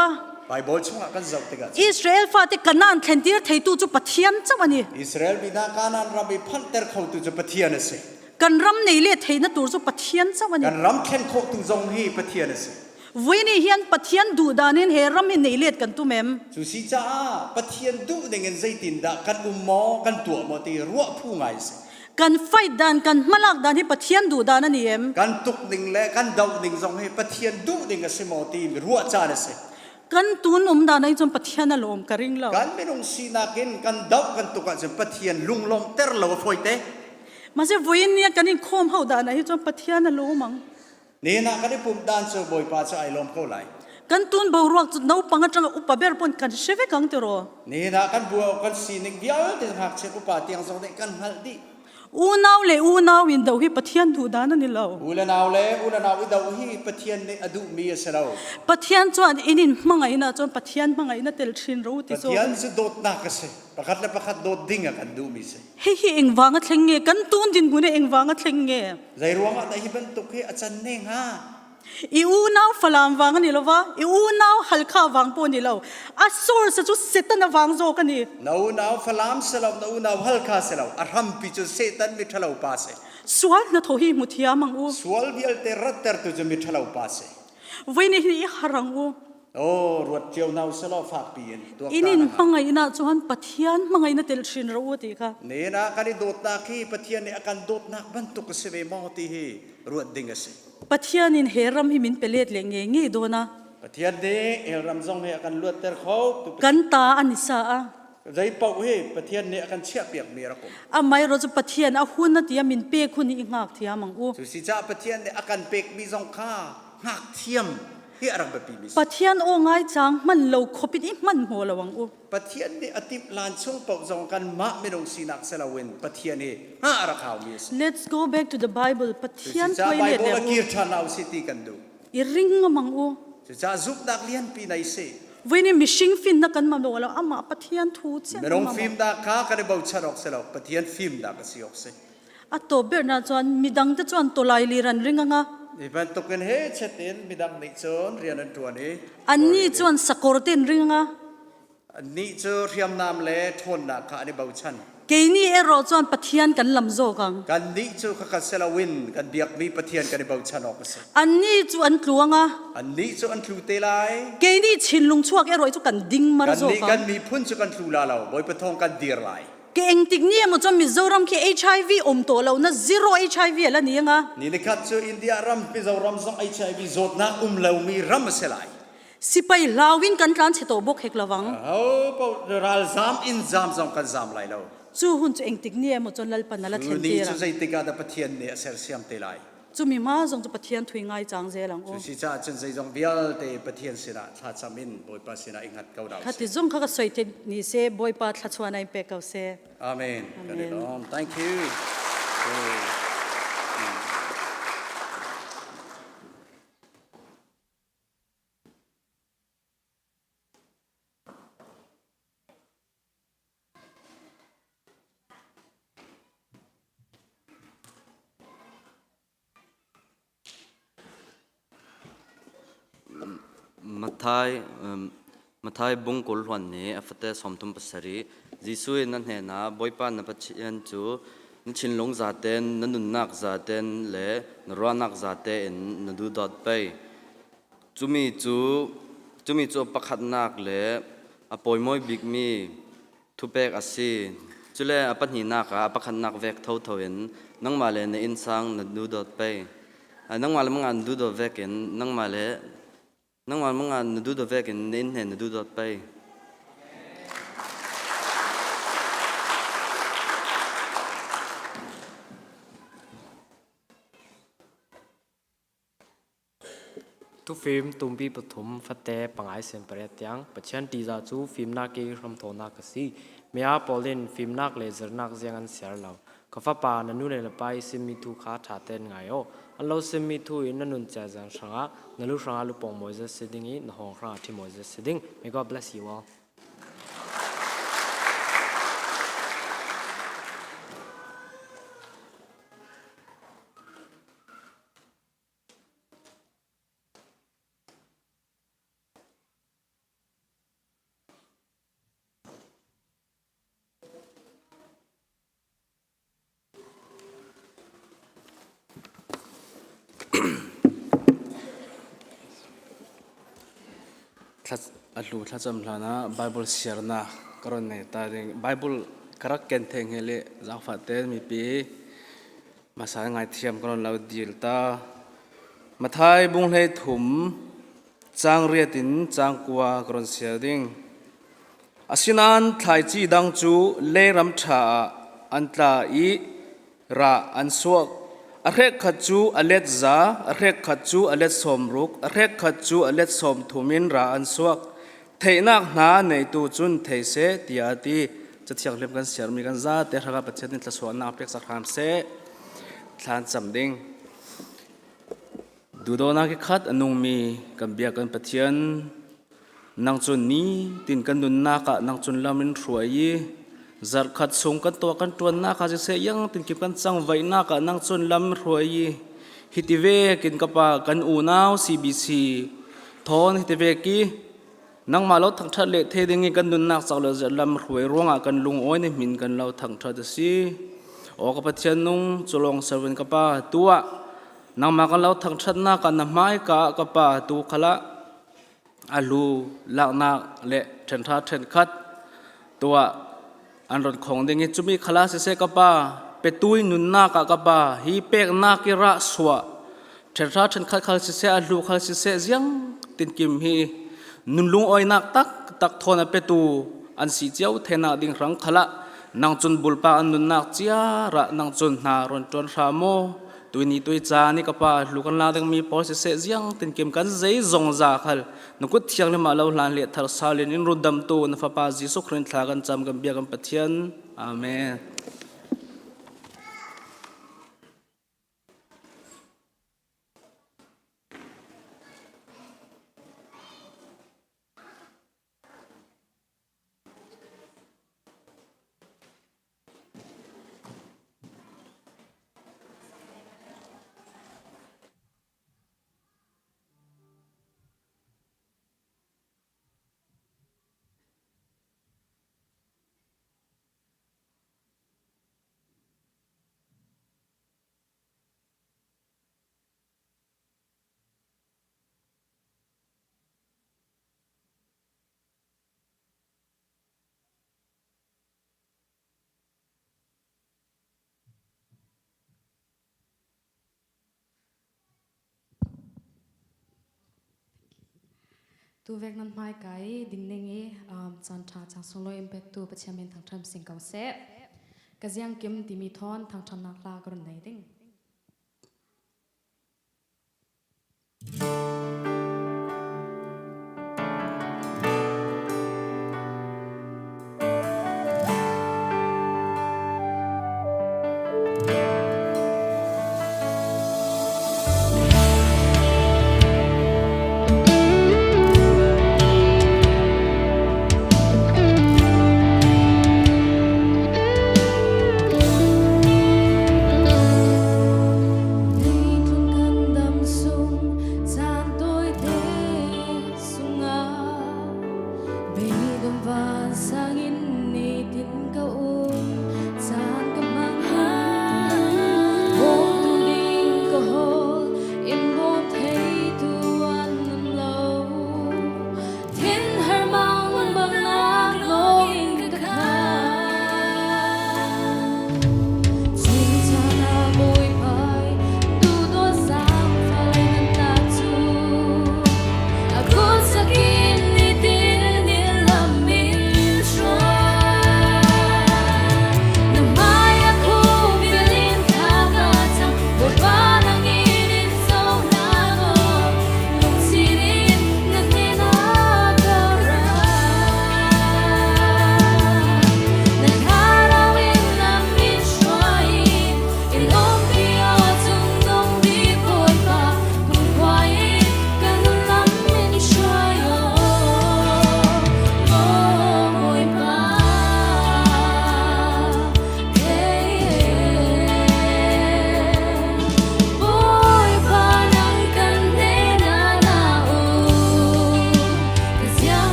Speaker 4: ไบเบิลช่วงอาการจับติกัน
Speaker 5: อิสราเอลฟ้าที่กันนานแทนตีไทตูจุปะเทียนจังมันเนี่ย
Speaker 4: อิสราเอลบินาการนันรำไปพันเตอร์เขาตูจูปะเทียนสิ
Speaker 5: กันรำในเลไทนตูจุปะเทียนจังมันเนี่
Speaker 4: กั
Speaker 5: ย
Speaker 4: นรำเข็นโคตูจงฮีปะเทียนสิ
Speaker 5: วินี่เฮียนปะเทียนดูดานินเฮรำในเลดกันตุเมม
Speaker 4: สุสิจ้าปะเทียนดูเด้งใจตินดากันมอกันตัวมอตีรัวผู้ไงสิ
Speaker 5: กันไฟดานกันมาลากดานที่ปะเทียนดูดานันเอ็ม
Speaker 4: กันตุกดิ่งและกันดาวดิ่งจงฮีปะเทียนดูเด้งกับสิมอตีรัวจ้าสิ
Speaker 5: กันตูนดานในจนปะเทียนน่ะลมกระริงเรา
Speaker 4: กันไม่ต้องสีนักินกันดาวกันตุกันสิปะเทียนลุงลมเตอร์เราฟอยเต
Speaker 5: มาเสียวินเนี่ยกันนี่โคมเฮาดานในจนปะเทียนน่ะลมมัง
Speaker 4: นี่นะกันได้ปุ่มดานเซอร์บอยป้าจะไอลมเข้าไหล
Speaker 5: กันตูนบ่รวกจุดนาวปังจังอุปเบรปนกันเชฟกังเตโร
Speaker 4: นี่นะกันบัวกันสีนิกเดียวที่หักเช็คอุปาเตียงสองเด็กกันฮัลดี
Speaker 5: อูนาวเลยอูนาววินดาวฮีปะเทียนดูดานันนี่เรา
Speaker 4: อุลนาวเล่อุลนาวอิดาวฮีปะเทียนนี่อดุมีเสลา
Speaker 5: ปะเทียนจวนอินินมังไงนะจนปะเทียนมังไงนะเตลชินรู้ติ
Speaker 4: ปะ
Speaker 5: โซ
Speaker 4: เทียนจะโดดนักสิประคัดและประคัดโดดดิ่งกันดูมีสิ
Speaker 5: เฮีเองวางะเทงเงกันตูนดินกุneเองวางะเทงเง
Speaker 4: ใจรวงอะไรที่เป็นตุกให้อาจารย์เน่งฮะ
Speaker 5: อีอูนาวฟลามวางนี่ละวะอีอูนาวฮัลคาวางปนนี่เราอัสโซร์สจุเซตันวางโซกันนี่
Speaker 4: นาวฟลามเสลาวนาวฮัลคาเสลาอารัมปิจุเซตันมิทลาวปาเซ
Speaker 5: สวลนะโทฮีมุทิยามังอู
Speaker 4: สวลวิลเตรัตเตอร์ตุจมิทลาวปาเซ
Speaker 5: วินี่นี่ฮารังอู
Speaker 4: โอ้รวดเจียวนาวเสลาฝากปีนตัว
Speaker 5: อินินมังไงนะจวนปะเทียนมังไงนะเตลชินรู้ติค่ะ
Speaker 4: นี่นะกันโดดนักที่ปะเทียนนี่อาการโดดนักบรรทุกเสวมอตีฮีรวดดิ่งสิ
Speaker 5: ปะเทียนินเฮรัมฮิมินเปเลดเลงเงงี้โดนะ
Speaker 4: ปะเทียนนี่เอลรำซงให้อาการรวดเตอร์เขา
Speaker 5: กันตาอันนิสาอะ
Speaker 4: ใจเป่าให้ปะเทียนนี่อาการเชี่ยเปียกมีระกม
Speaker 5: อะไม่เราจะปะเทียนอะหุ่นนะที่มินเปคุณอีกหักที่มังอู
Speaker 4: สุสิจ้าปะเทียนนี่อาการเปียกมีซองค่าหักเทียมที่อะไรแบบนี้
Speaker 5: ปะเทียนโอง่ายจังมันโลคบิดอีมันหัวระวังอู
Speaker 4: ปะเทียนนี่อติลานช่วงเป่าซองกันมะไม่ต้องสีนักเสลาเวนปะเทียนนี่ห้าระข่าวมีสิ
Speaker 5: Let's go back to the Bible ปะ
Speaker 4: สุ
Speaker 5: เทียน
Speaker 4: สิ
Speaker 5: ถ
Speaker 4: จ้า
Speaker 5: อย
Speaker 4: ไบ
Speaker 5: เลด
Speaker 4: เบิ
Speaker 5: เล
Speaker 4: ล
Speaker 5: ย
Speaker 4: กีร์ชานเอาสิตีกันดู
Speaker 5: อีริงมังอู
Speaker 4: สุสิจ้าซุปนักเรียนปีไหนสิ
Speaker 5: วันนี้มิชิงฟินนักกันมาโดนแล้วอามาปะเทียนทูเจ้า
Speaker 4: ไม่ต้องฟิล์มดักข้ากันได้เบาชาดอกเสลาปะเทียนฟิล์มดักสิออกสิ
Speaker 5: อะโตเบอร์นาจวนมีดังจะจวนตัวลายลีรันริงงะ
Speaker 4: นี่เป็นตกกันเฮ้เช็ดเต็นมีดังนิจนเรียนอันตัวนี้
Speaker 5: อันนี้จวนสกอร์เตนริงงะ
Speaker 4: นี่เจอเทียมน้ำเละทนนักข้าได้เบาชัน
Speaker 5: เกนี่เอรอจวนปะเทียนกันลำโซกัง
Speaker 4: กันนี่เจอข้ากัสเซลาวินกันเบียกมีปะเทียนกันได้เบาชันออกสิ
Speaker 5: อันนี้จวนกลัวงะ
Speaker 4: อันนี้เจออันทลูเตลาย
Speaker 5: เกนี่ชินลุงชวกเอรอยจุกันดิ้งมา
Speaker 4: กัน
Speaker 5: โซ
Speaker 4: นี่
Speaker 5: กั
Speaker 4: กั
Speaker 5: ง
Speaker 4: นมีพุ่นเจอกันทลูลาเราบอยปะทองกันเดียร์ไล
Speaker 5: เกงติกเนี่ยมันจวนมิโซรัมคี HIV อมตัวเรานะ zero HIV แล้วนี่งะ
Speaker 4: นี่นะครับเจออินเดียรัมพิจารณาส่ง HIV โจทย์นะเลวมีรัมเสลาย
Speaker 5: สิไปลาวินกันทรานเชโตบกเฮกระวัง
Speaker 4: เอาเปล่ารัลซามอินซามส่งกันซามไลเรา
Speaker 5: จูหุ่นจะเองติกเนี่ยมันจวนลัลปันนั่นละเทนเตี
Speaker 4: นี่
Speaker 5: ย
Speaker 4: เจ
Speaker 5: ระ
Speaker 4: อใจติกาดปะเทียนเนี่ยเซลเซียมเตลาย
Speaker 5: จูมีมาจงจะปะเทียนถุยง่ายจังเจลังโอ
Speaker 4: สุสิจ้าจนใจจงเบียลเตปะเทียนสินะทัดสามินบอยปาสินะอิงหัดเกาดาว
Speaker 5: ถ้าติจงเขาก็สวยเทนี่เซบอยปาทัชวานายเปกเอาเซ
Speaker 4: อาเมนกันเลยน้อง thank you
Speaker 3: มาทายบุงกุลวันนี้อัฟเตอร์สมทุมปัสสรีจิสุยนั่นเห็นนะบอยปานนับเชียนจู
Speaker 2: นชินลงซาเตนนันนุนนักซาเตนเลนรัวนักซาเตนนดูดอดไปจุมีจูประคัดนักเลอปอยมอยบิกมีทุเปกอาศีจุเลอปัญหานักอประคัดนักเวกเท่าเห็นนังมาเลในอินสังนดูดอดไปนังมาเลมังอันดูดอดเวกินนังมาเลนังมามังอันดูดอดเวกินในอินเห็นดูดอดไป
Speaker 6: ทุกฟิล์มตุ้มปีปฐมฟัดแต่ปังไอเซนเปรตยังปัจจัยที่จะจูฟิล์มนักเกย์รำโทนักสีเมียปอลินฟิล์มนักเลเซอร์นักเสียงอันเสียเรากฟ้าป่านันนู่นเลยไปซิมิทูขาถาเต้นไงโออันเราซิมิทูอินนันนู่นเจจังสังะนันลูกสังะลูกปองมวยเซสซิดิ้งอีนห้องสังะที่มวยเซสซิดิ้ง May God bless you all
Speaker 7: ถ้าอัลลูถ้าจำลานะไบเบิลเชียร์นะกรณีตาเองไบเบิลกระเกนเทงเฮเลจากฟัดเตมีปีมาสายงานเทียมกรณีเราดีลตามาไทยบุ้งให้ถุมจางเรียดินจางกัวกรณีเสียดิ้งอาศินันไทยจีดังจูเลรำชาอันตาอีระอันสวกอเรกขจูอเลตซาอเรกขจูอเลตสมรุกอเรกขจูอเลตสมทุมินราอันสวกเทนักนาในตูจุนเทเสตีอาตีจะเที่ยงเล่มกันเสียมีกันซาแต่ถ้ากับประเทศนี้จะสวนนาเปกสักคำเสทานจำดิ่งดูโดนักขัดอนุมีกันเบียกันประเทศนางจุนนี้ตินกันดุนนักนางจุนลามินรวยจัดขัดส่งกันตัวนักจะเสียยังตินกิบกันจังไว้นักนางจุนลามินรวยฮิติเวกินกับปากันอูนาว CBC ทอนฮิติเวกีนังมาเราทั้งทะเลเทดิงกันดุนนักสักเราจะลำรวยร่วงกันลุงอ้อยในมินกันเราทั้งทะเลสีออกกับประเทศนุ่งจุลงเสวนกับปาตัวนังมากันเราทั้งชนะกันน้ำไม้กับปาตัวขละอาลูลักนักเละเทนท่าเทนคัดตัวอันรถของเด็กจุมีขลาเสกกับปาเป็ตุยนุนนักกับปาฮีเป็กนักกิระสวะเทนท่าเทนคัดขลาเสอาลูขลาเสยังตินกิมฮีนุนลุงอ้อยนักตักทอนเป็ตูอันสีเจ้าเทนักดิ่งรังขละนางจุนบุลปาอันนุนนักเจียระนางจุนนารอนจวนรามโมตัวนี้ตัวจานี่กับป้าลูกกันลาดังมีพอเสียยังตินเกมกันใจจงจาขัลนุกุที่ยังเลยมาเล่าหลานเลี้ยทารสาลินินรุดดำตัวนฟ้าป้าจิสุครินทากันจำกันเบียกันปะเทียนอาเมน
Speaker 8: ตัวเวกนั้นไม่ไกลดิ่งเนงจันทราจังสงลอยอิมแพคตัวประชาเมนทางทำสิ่งเก่าเสะกะยังเก็มติมีทอนทางทำนักลากรณีดิ่ง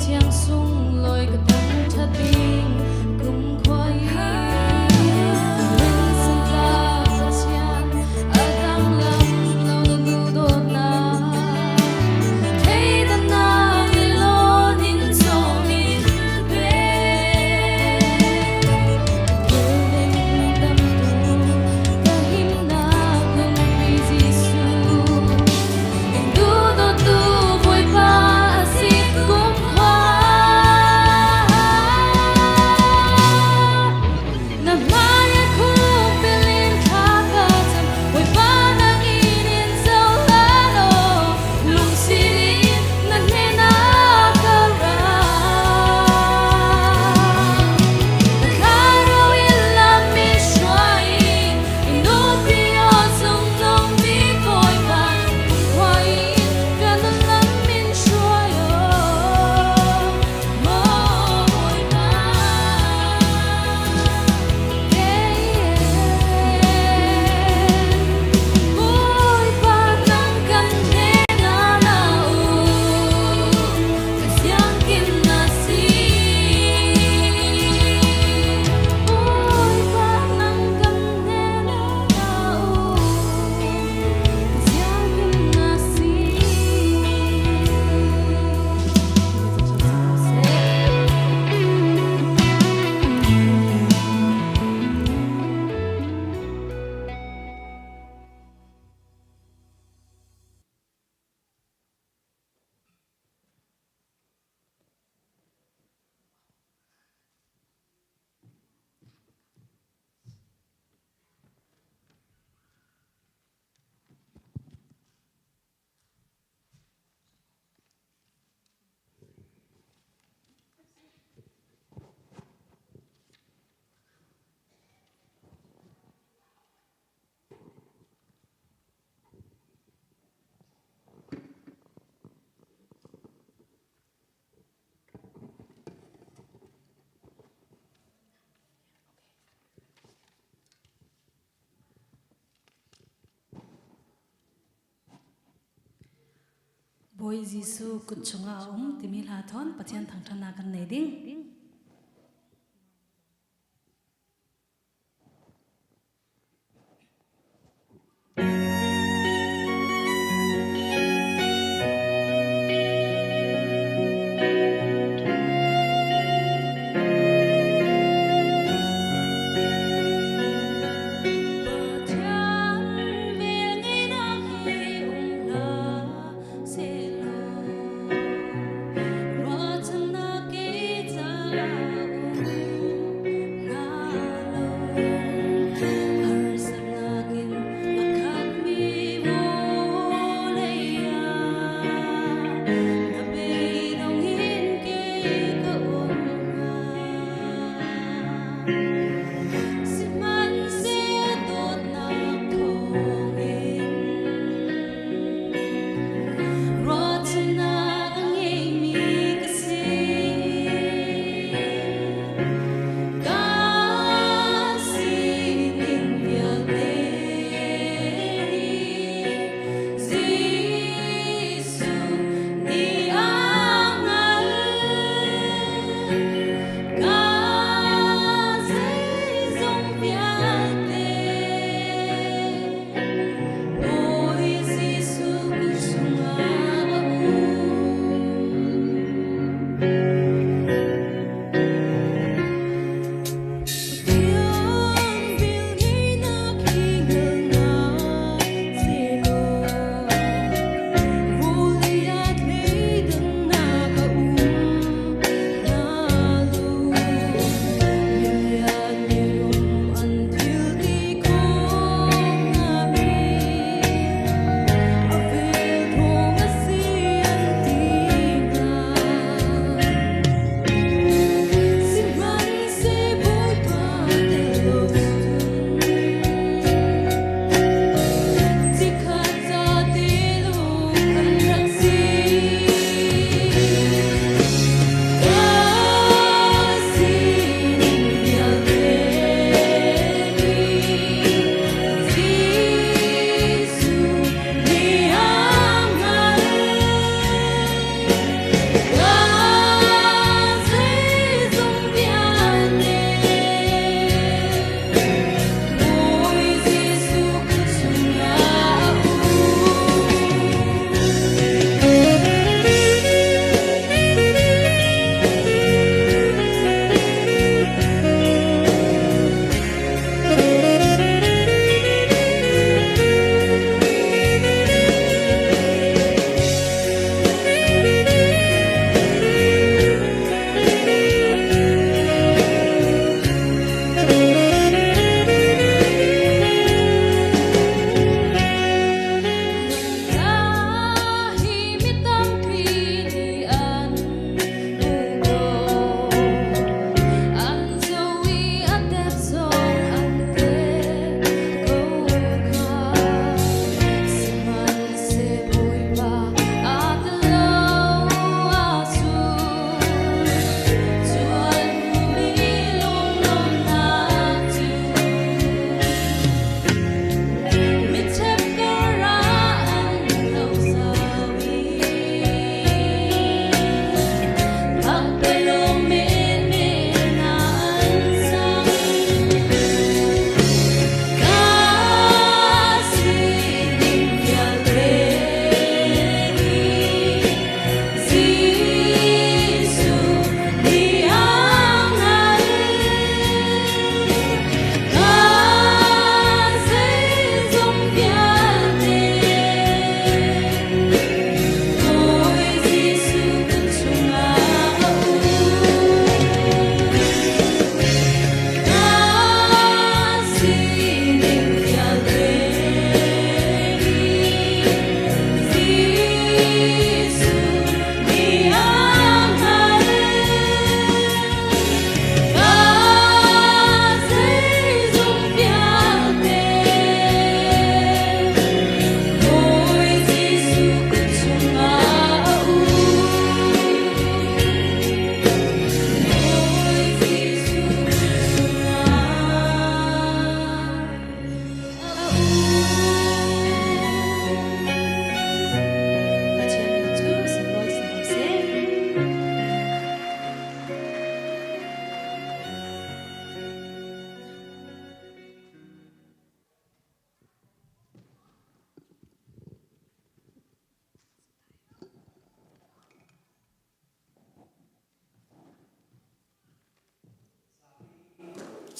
Speaker 8: chiang sung loi ka tan tha ding kum khoi ring sang ka chiang adang lam lo nu do na hey da na ni lo nin so nin be Guleng dam tu kahim na kum bi Giêsu du do tu voi pa asit kum hoa na maya khum pelin tha ka cham voi pa na inin so la lo lung sirin na ne na ka ra na kharo in la mi shwai inu pi o sung nong mi koi pa Why can the love min shwai o mo boy na boy pa nang kan ne na na u kasyang kim na si boy pa nang kan ne na na u kasyang kim na si Boy Giêsu kut chunga timi la thon pathian thang thana kan nei ding Pathian vil ngei na hi la se lo Ra chana ke cha na lo har sana kin akhat mi vo le ya na be dong hin ke ka on Siman siya tot na thongin Rot na ang mi kasi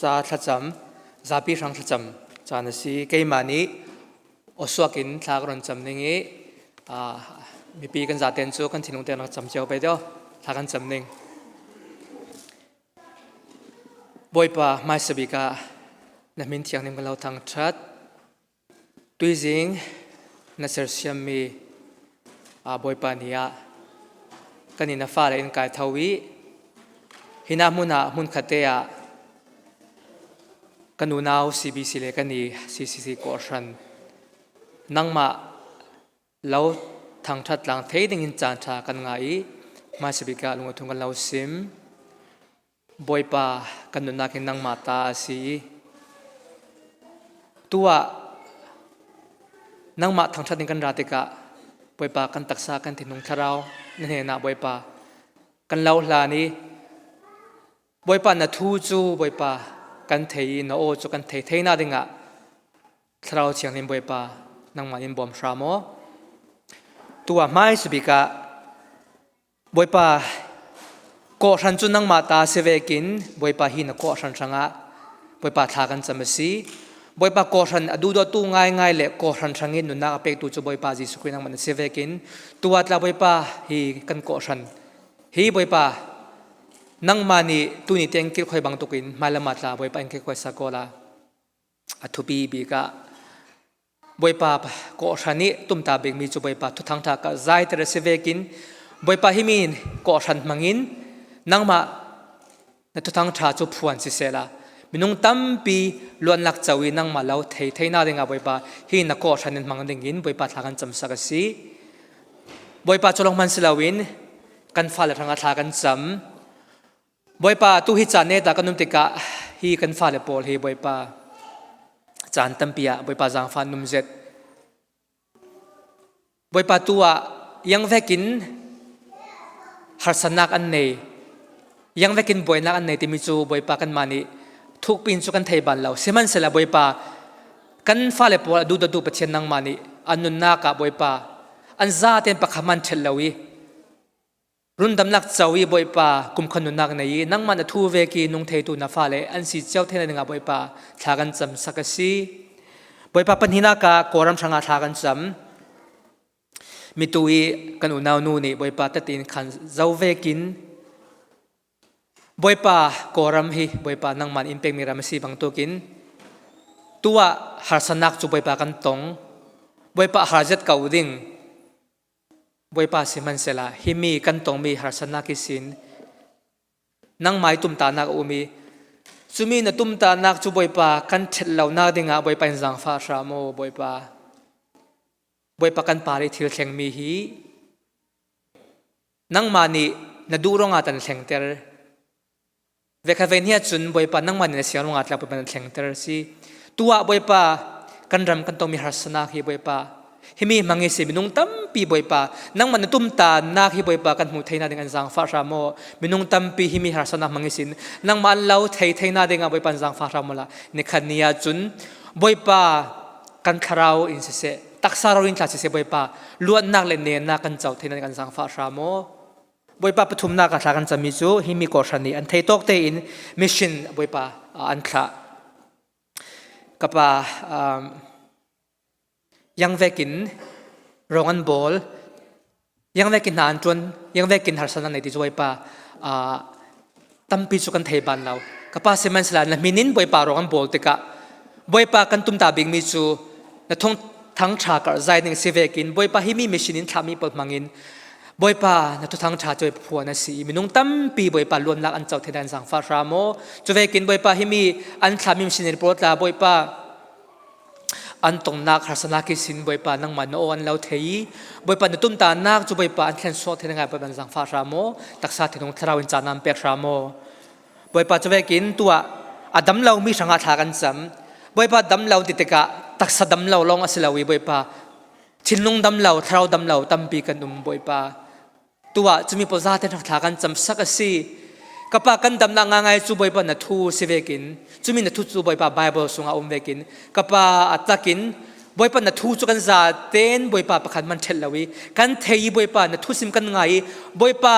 Speaker 9: cha thla cham zapi rang thla cham cha na si keimani oswakin thak ron cham ningi mi pi kan za ten chu kan thinung ten cham cheu pe dio thakan cham ning boipa mai sabika na min thiang nim lo thang that tuizing na ser siam mi boipa nia kanina fa le in kai thawi hina muna mun khatea kanunau CBC le kani CCC course nangma lo thang that lang thei ding in chan tha kan ngai mai sabika lunga thung kan lo sim boipa kanuna kin nangma ta si tua nangma thang that ning kan ratika boipa kan taksa kan thinung tharau ne na boipa kan lo hla ni boipa na thu chu boipa kan thei na o chu kan thei na dinga tharau chiang nim boipa nangma in bom shramo tua mai subika boipa ko ran chu nangma ta sevekin boipa hi na ko ran changa boipa tha kan chamasi boipa ko ran adu do tu ngai le ko ran thangin nu na pek tu chu boipa ji sukui nang man sevekin tua tla boipa hi kan ko ran hi boipa nang mani tu ni teng kil khoi bang tukin malama tla boipa in ke khoi sakola athupi bi ka boipa ko rani tumta beng mi chu boipa thu thang tha ka zai tere sevekin boipa hi min ko ran mangin nangma na thu thang tha chu phuan si sela minung tampi luan lak chawi nangma lo thei na ringa boipa hi na ko ranin mang dingin boipa thakan cham sakasi boipa cholong man silawin kan fal ranga thakan cham boipa tu hi chane ta kanum tika hi kan fal pol hi boipa chan tampia boipa jang fan num zet boipa tua yang vekin harsanak an nei yang vekin boinak an nei timi chu boipa kan mani thuk pin chu kan thei ban lo seman sela boipa kan fale pol du du pathian nang mani anun na ka boipa an za ten pakhaman thelawi rundam lak chawi boipa kum khanu nak nei nang man thu ve ki nung thei tu na fale an si chau thena nga boipa thagan cham sakasi boipa panhina ka koram thanga thagan cham mitui kan unau nu ni boipa tatin khan zau ve kin boipa koram hi boipa nang man impek mi ramasi bang tokin tua harsanak chu boipa kan tong boipa harjat kauding boipa siman sela himi kan tong mi harsana kisin nang mai tum ta nak umi chumi na tum ta nak chu boipa kan thello na dinga boipa jang fa ramo boipa kan pari thil thleng mi hi nang mani na duronga tan thlengter vekhavenia chun boipa nang mani na sianunga tla boipa thlengter si tua boipa kan ram kan tong mi harsana hi boipa himi mangi se minung tampi boipa nang man tum ta na hi boipa kan mu theina ding an jang fa ramo minung tampi himi harsana mangi sin nang man lau theina ding a boipa jang fa ramola ni khania chun boipa kan kharau in se taksaro in tla se boipa luat nak le ne na kan chau theina kan jang fa ramo boipa pathum na ka thakan chami chu himi ko rani an thei tok te in mission boipa an kha kapa yang vekin rongan bol yang vekin nan chun yang vekin harsana nei ti joipa tampi chu kan thei ban law kapa seman sala na minin boipa rongan bol tika boipa kan tum ta bing mi chu na thong thang tha kar zai ning se vekin boipa himi machine in thami pol mangin boipa na tu thang tha choi phuana si minung tampi boipa lon lak an chau thedan sang fa ramo chu vekin boipa himi an thami machine report la boipa an tong nak harsana ki sin boipa nang man no an lau thei boipa na tum ta nak chu boipa an thlen so thena ngai ban jang fa ramo taksa thenong tharawin chanam pek ramo boipa chawekin tua adam lau mi sanga tha kan cham boipa dam lau ti teka taksa dam lau long asilawi boipa chinlung dam lau tharau dam lau tampi kan boipa tua chumi poza te tha kan cham sakasi kapa kan dam na ngai chu boipa na thu sivekin chumi na thu chu boipa bible sunga vekin kapa atakin บอยปานัทูจุกันซาเต้นบอยปาประคันมันเชลวิกันเทยบอยปานัทูซิมกันไงบอยปา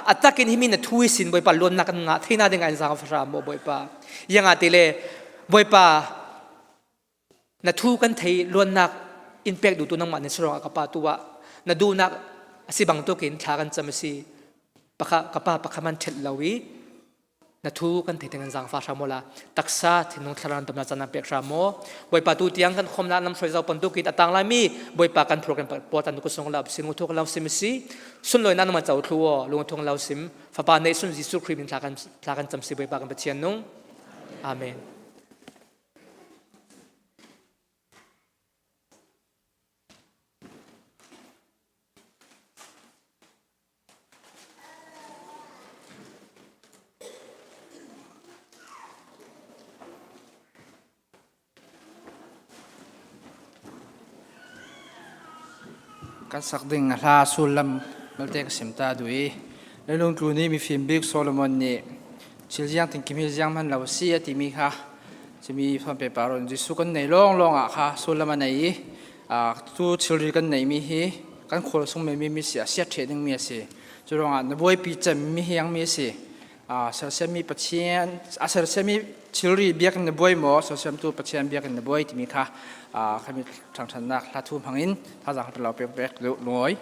Speaker 9: อัตตากินหิมินัทูสินบอยปาล้วนนักกันงะที่น่าดึงไอ้สังฟรามบอยปายังอาติเลบอยปานัทูกันเทยล้วนนักอินเปกดูตัวนังมันในสรองกับปาตัวนัดูนักสิบังตัวกินทากันจำสิปะคะกับปาประคันมันเชลวินัทูกันเทกันสังฟารามโมลาตักษาที่น้องทารันตำนานจันทร์เปียกรามโมบอยปาตูเตียงกันคมน้ำช่วยเราปนตุกิตต่างลามีบอยปากันโปรแกรมปอตันตุกุศลเราสิงห์ทุกเราซิมซีสุนลอยนั้นมันจะอุทัวลุงทุกเราซิมฟ้าปานในสุนจิสุครีมินทากันจำสิบอยปากันเปเชียนนุ่งอาเมน
Speaker 1: กันสักดิ่งลาสุลลัมมัลเตกสิมตาดุยแล้วลงกลุ่นี้มีฟิล์มบิ๊กโซโลมอนนี่ชิลยังถึงกิมฮิลยังมันเราเสียที่มีค่ะจะมีฟังเปปารอนจิสุกันในลองอ่ะค่ะสุลลัมในตู้ชิลรีกันในมีฮีกันคนส่งมีเสียเทนึงมีเสียจุดรองอ่ะนบวยปีจัมมียังมีเสียเสร็จมีปัจเจียนเสร็จมีชิลรีเบียกันนบวยหมอเสร็จตัวปัจเจียนเบียกันนบวยที่มีค่ะขมิทางชนะลาทุ่มพังอินถ้าจากเราไปแบกลอย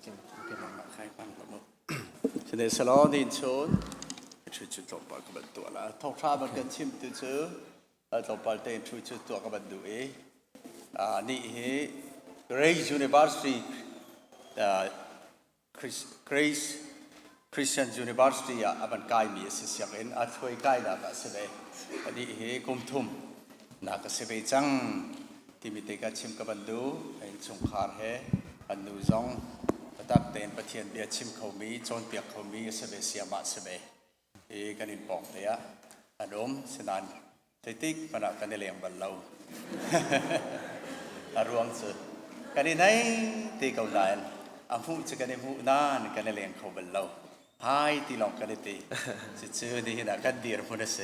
Speaker 4: ฉะนั้นสลอนินชนช่วยจุดต่อไปกับตัวละทองชามันกันชิมตัวเชื่อต่อไปเต็มช่วยจุดตัวกับดูนี่เฮ Grace University Grace Christian University บันกายมีสิ่งอย่างนั้นช่วยกายนักเสด็จนี่เฮกุมทุ่มนักเสด็จจังที่มีแต่การชิมกับดูให้สงขลาเฮอันดูจงตักเต็นประเทศเบียชิมเขามีจนเปียกเขามีเสด็จเสียมาเสด็จกันอินปองเทียอารมณ์สนานใจติ๊กมันกันในเลี้ยงบัลลังอารมณ์สุดกันในไหนตีเขาได้อาหูจะกันในหูนานกันในเลี้ยงเขาบัลลังหายตีลองกันในตีชื่อดีนะกันดีร์พุนเส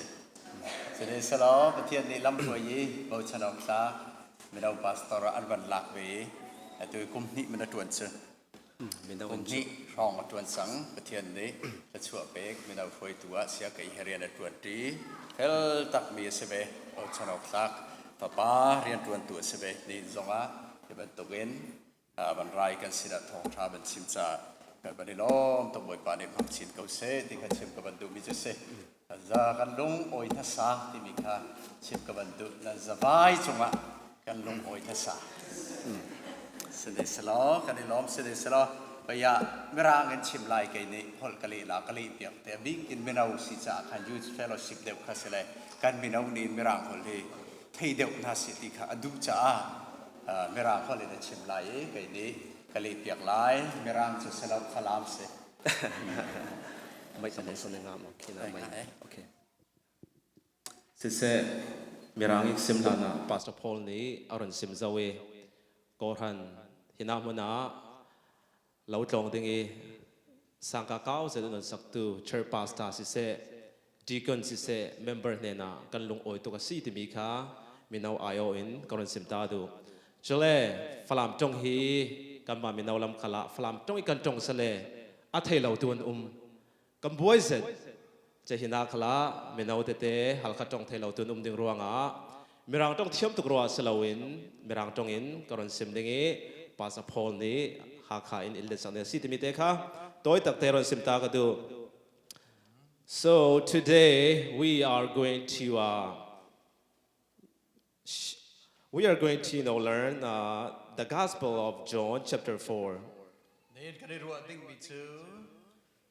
Speaker 4: เสด็จสลอประเทศนี้ลำตัวยี่บาวชนองซาไม่เอาพาสตอร์อันวันหลักเวตัวกุมนี้มันตรวจซึ่งกุมนี้รองตรวจสังประเทศนี้จะช่วยเบกไม่เอาไฟตัวเสียกับเฮียนตรวจดีเฮลตักมีเสเบบาวชนองซักต่อป้าเรียนตรวจตัวเสเบนี่จงอ่ะจะเป็นตัวเองบรรลัยกันสิทธิ์ทองชาเป็นชิมจ่ากันบันนี้ล้อมตัวบอยปานิพักชินเขาเสที่เขาชิมกับบันดูมิจะเสจะกันลงโอยทัศน์ที่มีค่าชิมกับบันดูนั่นจะไปจงอ่ะกันลงโอยทัศน์เสด็จสลอกันในล้อมเสด็จสลอไปยาไม่ร่างเงินชิมลายกันนี่พอลกะลีลากะลีเปียกแต่บิ๊กอินไม่เอาสิจ่าขันยูสเฟลชิปเดียวข้าเสลกันไม่เอานี่ไม่ร่างคนที่ที่เดียวน่าสิที่ข้าดูจ่าไม่ร่างพอเลยชิมลายกันนี่กะลีเปียกลายไม่ร่างจะสลบขลามเส
Speaker 2: ไม่สนใจงามโอเคนะไม่โอเค
Speaker 10: สิเสมีรางอีกสิมลานะพาสตอร์พอลนี้อรุณสิมเจวิกอรันหินามุนาเราตรงติงสังกัดเขาจะโดนสักตัวเชิญพาสตอร์สิเสดีกันสิเสเมมเบอร์เนี่ยนะกันลงออยตัวกษีที่มีค่ามีนาไอโออินกอรันสิมตาดูเจเล่ฟลามจงฮีกันมามีนาลำขละฟลามจงอีกันจงเสลอัฐเฮเราตัวนุ่มกันบวยเสร็จจะเห็นนักละมีนาเตะฮัลคัดจงเทเราตัวนุ่มดึงรัวงะมีรางจงเทียมตุกรัวสลาวินมีรางจงอินกรณสิมดึงภาษาพอลนี้หากขาอินอิลเลสันเดสิติมิเตค่ะตัวตักเทรอนสิมตากดู so today we are going to learn the Gospel of John chapter 4
Speaker 4: นี่กันในรัวดิ้งมิจู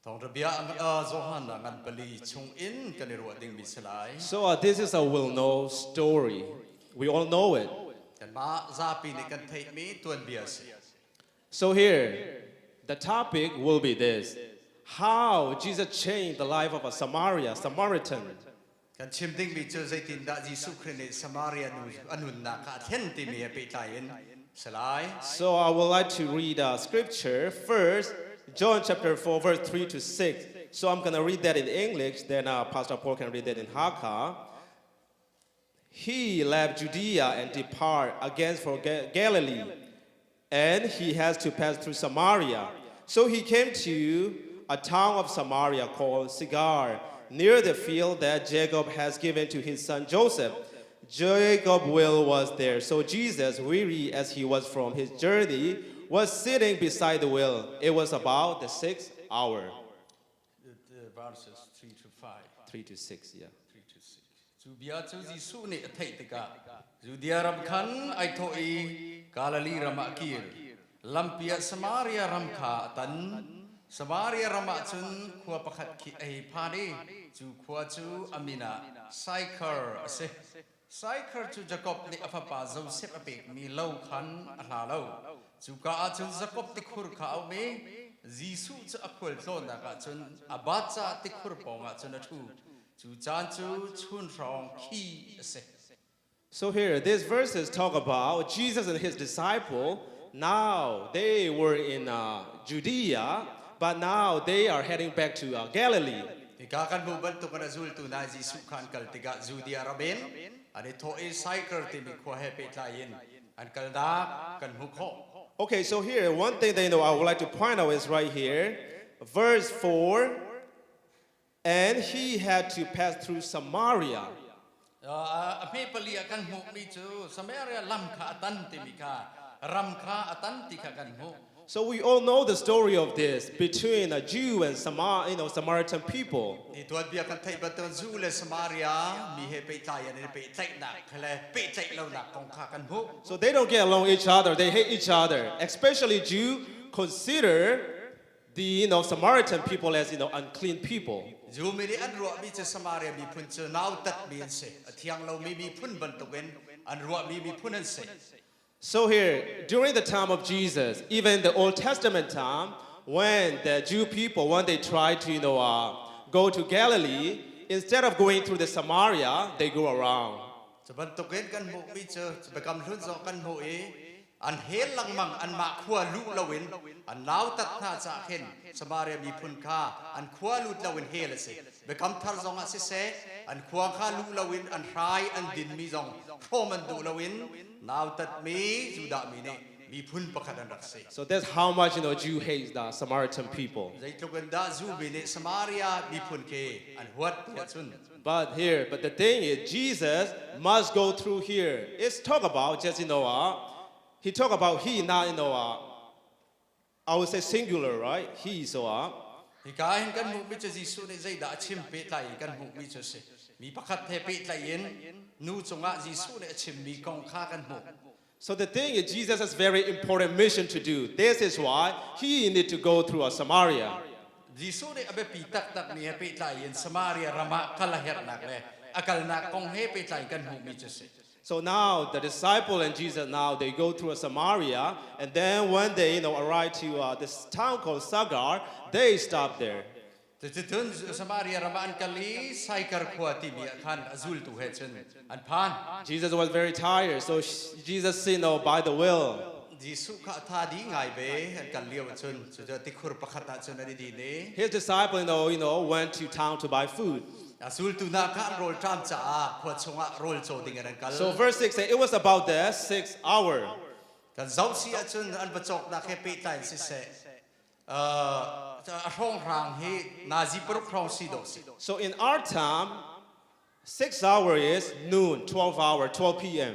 Speaker 4: ทองระเบียงโซฮันงานปลีชงอินกันในรัวดิ้งมิสลาย
Speaker 10: so this is a well-known story we all know it
Speaker 4: กันมาซาปีในกันเทมีตัวเบียส
Speaker 10: so here the topic will be this how Jesus changed the life of a Samaritan
Speaker 4: กันชิมดิ้งมิจูใจตินดาจิสุครินสมารีนูอนุนนาคาเทนติมีเปตายนสลาย
Speaker 10: so I would like to read scripture first John chapter 4 verse 3 to 6 so I'm going to read that in English then Pastor Paul can read that in Hakka he left Judea and depart again for Galilee and he has to pass through Samaria so he came to a town of Samaria called Sychar near the field that Jacob has given to his son Joseph Jacob's well was there so Jesus weary as he was from his journey was sitting beside the well. It was about the 6th hour.
Speaker 4: Verses 3 to 5.
Speaker 10: 3 to 6, yeah.
Speaker 4: 3 to 6. Zubia Zuzi Suni Ataitika. Zudia Ramkan Aitoi Galali Ramakir. Lampia Samaria Ramka Tan. Samaria Ramatun Kuapakat Ki A Padi. Zu Kuatu Amina. Sychar Ase. Sychar to Jacob the Afapa Joseph Apik Mi Low Khan Alalo. Zuka Atun Jacob the Kurka me. Zisu to Apul Tonaka Tun Abaza the Kurponga to the two. To Jantu Chun Rong Ki Ase.
Speaker 10: So here, these verses talk about Jesus and his disciple. Now they were in Judea, but now they are heading back to Galilee.
Speaker 4: Ikakan mubal to kanazul to na Zisu kan kaltiga Judea Rabin. And it is cycle to be Quahepetayin. And Kalda kan Muko.
Speaker 10: Okay, so here, one thing that I would like to point out is right here, verse 4, and he had to pass through Samaria.
Speaker 4: Pepali akan mu mi tu Samaria lamka atanti mika ramka atanti kakan mu
Speaker 10: So we all know the story of this between a Jew and Samaritan people.
Speaker 4: ที่ตัวเบียกันไทยบัตรจูเลสมาเรียมีเหตุไปตายอันนี้ไปใจหนักเลยไปใจเราหนักกองข้ากันหุ
Speaker 10: So they don't get along each other. They hate each other. Especially Jew consider the Samaritan people as unclean people.
Speaker 4: จูมีอันรัวมีเจสมาเรียมีพุ่นเจนาวตัดมีนเสเที่ยงเรามีพุ่นบรรทุกเวนอันรัวมีพุ่นนั่นเส
Speaker 10: So here, during the time of Jesus, even the Old Testament time, when the Jew people, when they try to, go to Galilee, instead of going through the Samaria, they go around.
Speaker 4: จะบรรทุกเวนกันหุมีเจจะไปกำลุ่นสองกันหุอันเฮลังมังอันมาขัวลุละเวนอันนาวตัดหน้าจะเห็นสมาเรียมีพุ่นค่าอันขัวลุละเวนเฮลสิไปกำทัลซองอาศิเสอันขัวค่าลุละเวนอันไรอันดินมีซองโพมันดูละเวนนาวตัดมีจุดามีเนมีพุ่นประคันรักษา
Speaker 10: So that's how much, Jew hates the Samaritan people.
Speaker 4: ใจทุกันดาจูมีเนสมาเรียมีพุ่นเคอันหัวเดียชุน
Speaker 10: But the thing is, Jesus must go through here. It's talk about just, he talk about he, not, I would say singular, right? He, so,
Speaker 4: ที่กายกันหุมิจะจีสุในใจด่าชิมเปตไลกันหุมิจะเสมีประคัดเทเปตไลเย็นนูจงอาจีสุในชิมมีกองข้ากันหุ
Speaker 10: So the thing is, Jesus has very important mission to do. This is why he need to go through Samaria.
Speaker 4: จีสุในอเบปีตักตักมีเปตไลเย็นสมาเรียรามะคลาเฮรนักเลยอากาลนักกองเฮเปตไลกันหุมิจะเส
Speaker 10: So now the disciple and Jesus now they go through Samaria, and then when they arrive to this town called Sagar, they stop there.
Speaker 4: แต่จะถึงสมาเรียรามะอันกาลีไซกร์ขวติมีขันอซุลตุเฮชนอันพาน
Speaker 10: Jesus was very tired, so Jesus said, by the will.
Speaker 4: จีสุขะทาดีไงเบอันกันเลี้ยวชนสุดที่ขุรประคัตชนอะไรดีเนี่ย
Speaker 10: His disciple, went to town to buy food.
Speaker 4: อซุลตุนาคาโรลตามจ้าขวดชงะโรลโจดิงกันกัน
Speaker 10: So verse 6 says, it was about the 6th hour.
Speaker 4: กันเจ้าเสียชนอันประจกนักเฮเปตไลสิเสจะร่องรางเฮนาจิปรุครองสิโดสิ
Speaker 10: So in our time, 6th hour is noon, 12 hour, 12 p.m.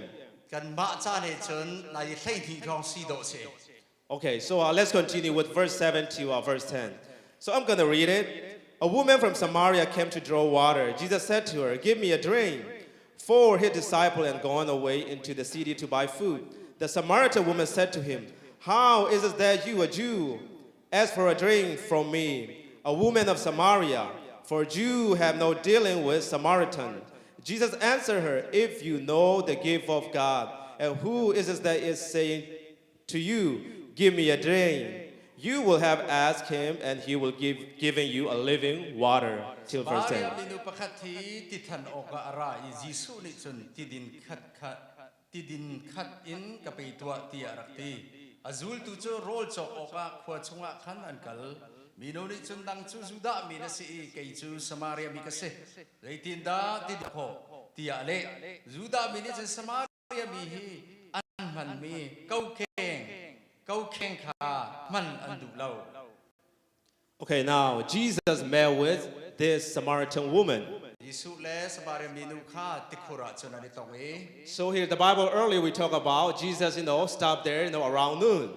Speaker 4: กันมาจ้าเนชนนาจิเล่ที่รองสิโดสิ
Speaker 10: Okay, so let's continue with verse 7 to verse 10. So I'm going to read it. A woman from Samaria came to draw water. Jesus said to her, "Give me a drink." For his disciple had gone away into the city to buy food. The Samaritan woman said to him, "How is it that you, a Jew, ask for a drink from me, a woman of Samaria? For Jews have no dealing with Samaritan." Jesus answered her, "If you know the gift of God, and who is it that is saying to you, 'Give me a drink,' you will have asked him, and he will give giving you a living water." Till verse 10.
Speaker 4: มินุประคัตที่ติดทันออกอะไรจีสุนิชนติดินขัดอินกับไปตัวเตียรักตีอาซุลตุโจโรลจอกออกขวดชงะขันอันกัลมินุนิชนดังจูจุดามินสิเกยจูสมาเรียมิกเสเลยตินดาติดโคเตียเล่จูดามินิชนสมาเรียมีฮีอันมันมีเก้าเข่งขามันอันดูเล่า
Speaker 10: Okay, now Jesus met with this Samaritan woman. So here the Bible earlier we talk about Jesus, stopped there, around noon.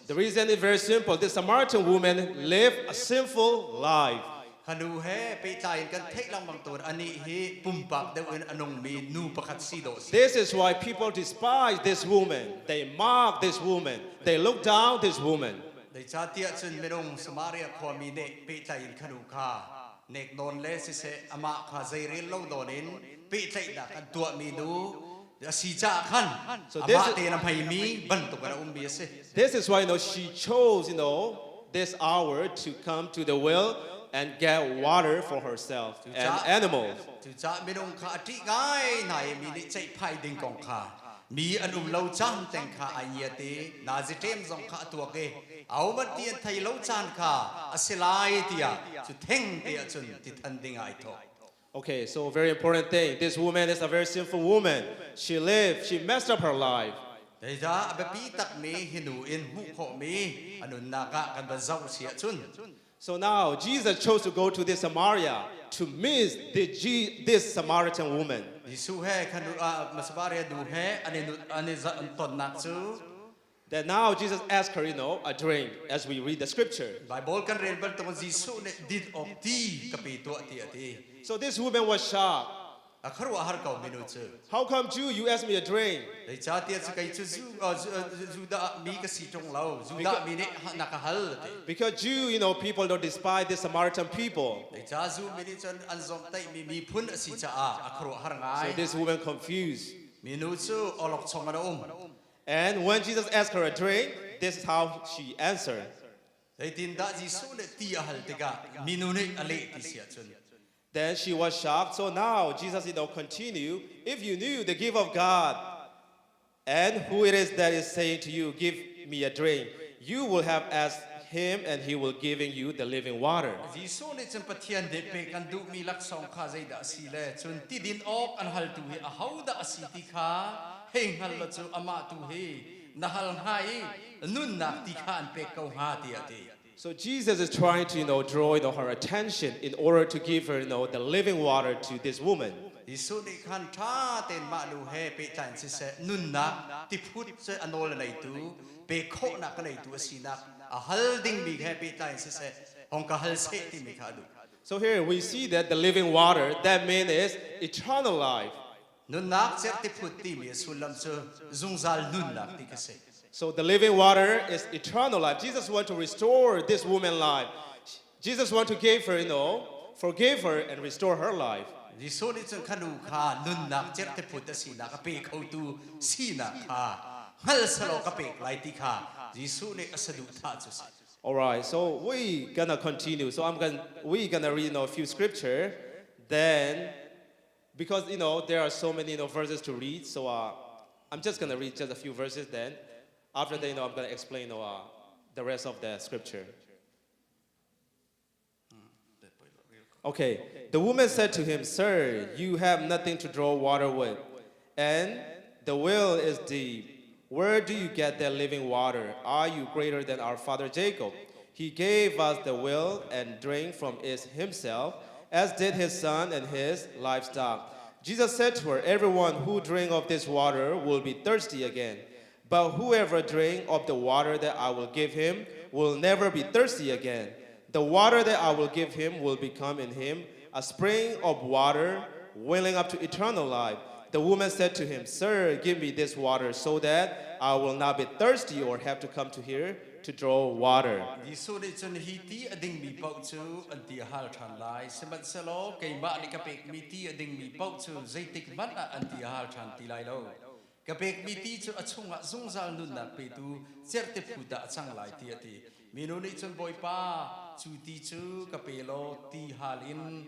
Speaker 10: The reason is very simple. This Samaritan woman lived a sinful life. This is why people despise this woman. They mock this woman. They look down this woman. This is why she chose this hour to come to the well and get water for herself and animals.
Speaker 4: Mi anum lau chan teng kha ayate nazitem zong kha tuake awmat tien thai lau chan kha asilai tia chu theng tia chun ti than ding ai tho.
Speaker 10: Okay, so very important thing. This woman is a very sinful woman. She messed up her life. So now Jesus chose to go to this Samaria to meet this Samaritan woman.
Speaker 4: Jisu he khanu masabare du he ani za ton nak chu
Speaker 10: That now Jesus asked her, a drink, as we read the scripture.
Speaker 4: Bible kan read bal tong Jisu ne did of ti kapito ati ati.
Speaker 10: So this woman was shocked.
Speaker 4: Akharu ahar kau minu chu.
Speaker 10: How come you asked me a drink?
Speaker 4: Dei cha tia chu kai chu zu da mi ka si tong lau zu da mi ne nakahal ati.
Speaker 10: Because people don't despise the Samaritan people.
Speaker 4: Dei cha zu mi ni chon an zong tai mi phun si cha a akharu ahar
Speaker 10: So
Speaker 4: ngai.
Speaker 10: this woman confused.
Speaker 4: Minu chu olok chong ana
Speaker 10: And when Jesus asked her a drink, this is how she answered.
Speaker 4: Dei tin da Jisu ne ti ahal tika minu ne ale ti sia chun.
Speaker 10: Then she was shocked. So now Jesus, continue. If you knew the gift of God and who it is that is saying to you, give me a drink, you will have asked him and he will giving you the living water.
Speaker 4: Jisu ne chen pathian de pe kan du mi lak song kha zai da si le chun ti din ok an hal tu he a hau da asi ti kha heng hal la chu ama tu he na hal hai nun nak ti kha an pe kau ha ti ati.
Speaker 10: So Jesus is trying to draw her attention in order to give her the living water to this woman.
Speaker 4: Jisu ne khan tha ten ma lu he pe tan si se nun nak ti phut se anol nei tu pe kho na ka nei tu asi nak a hal ding mi he pe tan si se hong ka hal se ti mi kha du.
Speaker 10: So here we see that the living water, that means is eternal life.
Speaker 4: Nun nak se ti phut ti mi sulam chu zung zal nun nak ti ka se.
Speaker 10: So the living water is eternal life. Jesus wants to restore this woman's life. Jesus wants to give her, forgive her and restore her life.
Speaker 4: Jisu ni chun khanu kha nun nak cher te phut si na ka pe khau tu si na kha hal salo ka pe lai ti kha Jisu ne asadu tha chu si.
Speaker 10: All right, so we gonna continue. So we gonna read a few scripture. Then, because there are so many verses to read, so I'm just gonna read just a few verses. Then, after that, I'm gonna explain the rest of the scripture. Okay, the woman said to him, "Sir, you have nothing to draw water with, and the well is deep. Where do you get that living water? Are you greater than our father Jacob? He gave us the well and drank from it himself, as did his son and his livestock." Jesus said to her, "Everyone who drinks of this water will be thirsty again. But whoever drinks of the water that I will give him will never be thirsty again. The water that I will give him will become in him a spring of water welling up to eternal life." The woman said to him, "Sir, give me this water so that I will not be thirsty or have to come to here to draw water."
Speaker 4: Jisu ni chun hi ti ading mi pau chu an ti hal than lai semat selo ke ma ni ka pe mi ti ading mi pau chu zai tik van an ti hal than ti lai lo. Ka pe mi ti chu achunga zung zal nun na pe tu cher te phuda chang lai ti ati. Minu ni chun boi pa chu ti chu ka pe lo ti halin